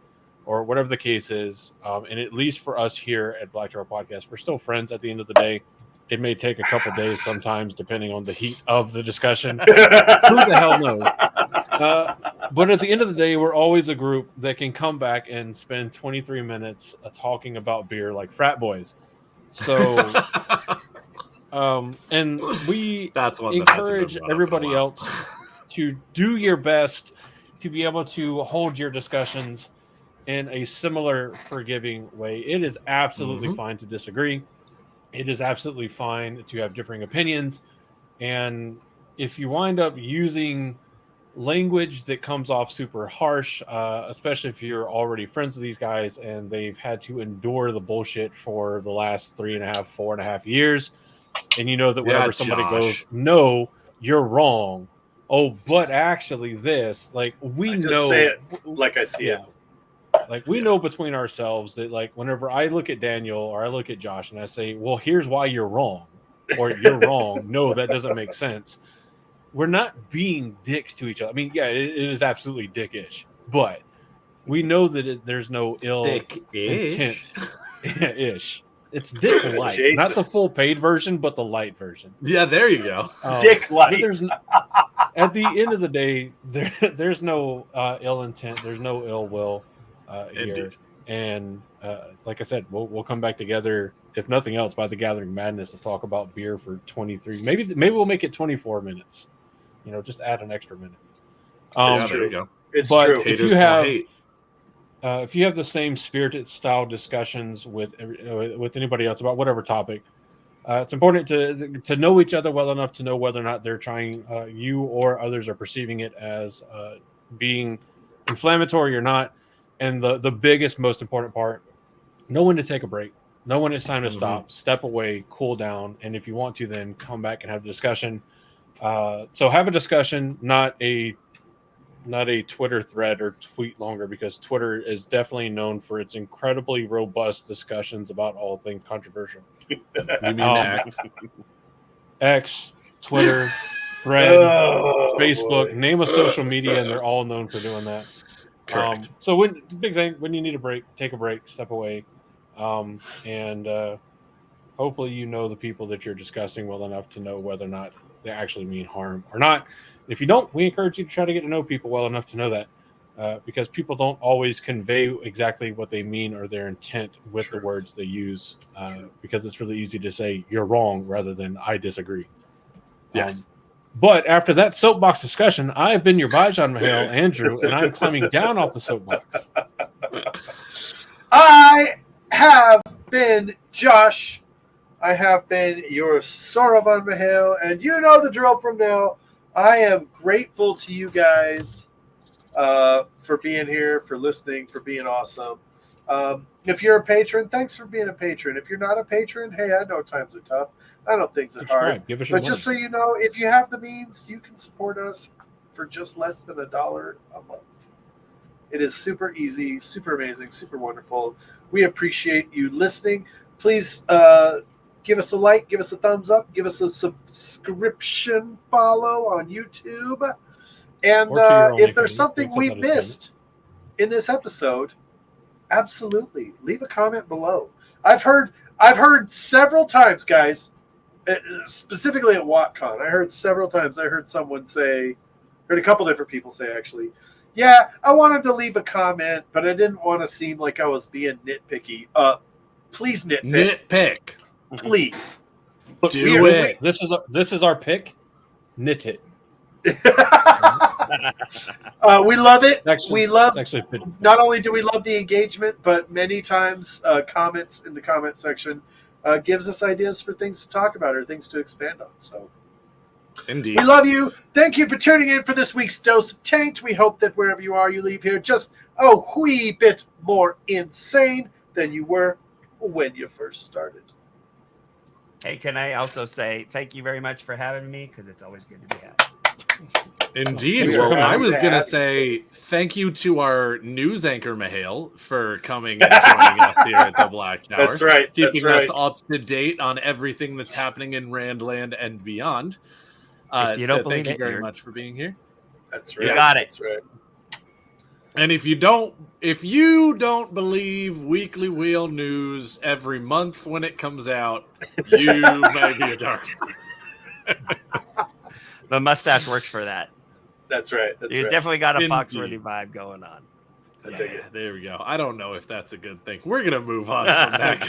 or whatever the case is. And at least for us here at Black Tower Podcast, we're still friends at the end of the day. It may take a couple days sometimes, depending on the heat of the discussion. Who the hell knows? But at the end of the day, we're always a group that can come back and spend 23 minutes talking about beer like frat boys. So, and we That's one that encourage hasn't been brought up in a everybody while. else to do your best to be able to hold your discussions in a similar forgiving way. It is absolutely fine to disagree. It is absolutely fine to have differing opinions. And if you wind up using language that comes off super harsh, especially if you're already friends with these guys and they've had to endure the bullshit for the last 4.5 years, and you know that whenever somebody goes, no, you're wrong. Oh, but actually this, like, we know, say it like I see it. Like, we know between ourselves that, like, whenever I look at Daniel or I look at Josh and I say, well, here's why you're wrong, or you're wrong. No, that doesn't make sense. We're not being dicks to each other. I mean, yeah, it is absolutely dickish, but we know that there's no ill intent. Ish. It's dick light, not the full paid version, but the light version. Yeah, there you go. Dick light. At the end of the day, there's no ill intent. There's no ill will here. And like I said, we'll come back together, if nothing else, by the Gathering Madness to talk about beer for 23. Maybe we'll make it 24 minutes. You know, just add an extra minute. There you go. It's but true. If you have the same spirited style discussions with anybody else about whatever topic, it's important to know each other well enough to know whether or not they're trying, you or others are perceiving it as being inflammatory or not. And the biggest, most important part, know when to take a break. Know when it's time to stop, step away, cool down. And if you want to, then come back and have a discussion. So have a discussion, not a Twitter thread or tweet longer, because Twitter is definitely known for its incredibly robust discussions about all things controversial. You mean X, Twitter, Thread, Facebook, name a social media, and they're all known for doing that. Correct. So when you need a break, take a break, step away, and hopefully you know the people that you're discussing well enough to know whether or not they actually mean harm or not. If you don't, we encourage you to try to get to know people well enough to know that, because people don't always convey exactly what they mean or their intent with the words they use, because it's really easy to say you're wrong rather than I disagree. Yes. But after that soapbox discussion, I've been your Bajan Mahal, Andrew, and I'm climbing down off the soapbox. I have been Josh. I have been your Sorovan Mahal, and you know the drill from now. I am grateful to you guys for being here, for listening, for being awesome. If you're a patron, thanks for being a patron. If you're not a patron, hey, I know times are tough. I know things are hard. Give us your but just so you know, if you have the means, you can support us for just less than $1 a month. It is super easy, super amazing, super wonderful. We appreciate you listening. Please give us a like, give us a thumbs up, give us a subscription follow on YouTube. And if there's something we missed in this episode, absolutely leave a comment below. I've heard several times, guys, specifically at WatCon, I heard someone say, heard a couple different people say actually, yeah, I wanted to leave a comment, but I didn't want to seem like I was being nitpicky. Please nitpick. Please. Do it. This is our pick. Knit it. We love it. Actually, not only do we love the engagement, but many times comments in the comment section gives us ideas for things to talk about or things to expand on. So indeed, we love you. Thank you for tuning in for this week's Dose of Taint. We hope that wherever you are, you leave here just a wee bit more insane than you were when you first started. Hey, can I also say thank you very much for having me, because it's always good to be had. Indeed. Well, I was going to say thank you to our news anchor, Mahal, for coming and joining us here at the Black Tower. That's right. Keeping us up to date on everything that's happening in Randland and beyond. If you don't believe thank you it, very much for being here. That's right. You got it. That's right. And if you don't believe Weekly Wheel News every month when it comes out, you may be a dark. The mustache works for that. That's right. You definitely got a Foxworthy vibe going on. Yeah, there we go. I don't know if that's a good thing. We're gonna move on from that.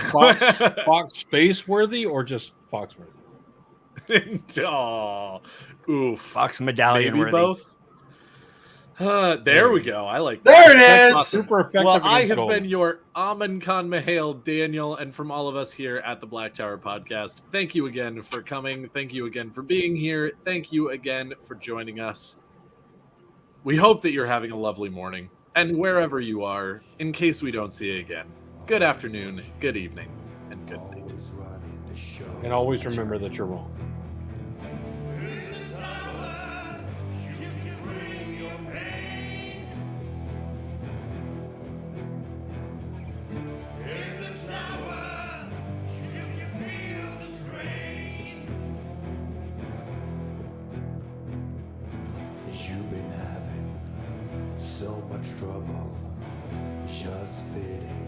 Fox Space Worthy or just Foxworthy? Oh, oof. Fox Medallion Maybe worthy. both. There we go. I like There that. it That's is! awesome. Super effective. Well, I against have gold. been your Amin Khan Mahale, Daniel, and from all of us here at the Black Tower Podcast, thank you again for coming. Thank you again for being here. Thank you again for joining us. We hope that you're having a lovely morning. And wherever you are, in case we don't see you again, good afternoon, good evening, and good night. And always remember that you're wrong. You've been having so much trouble just fitting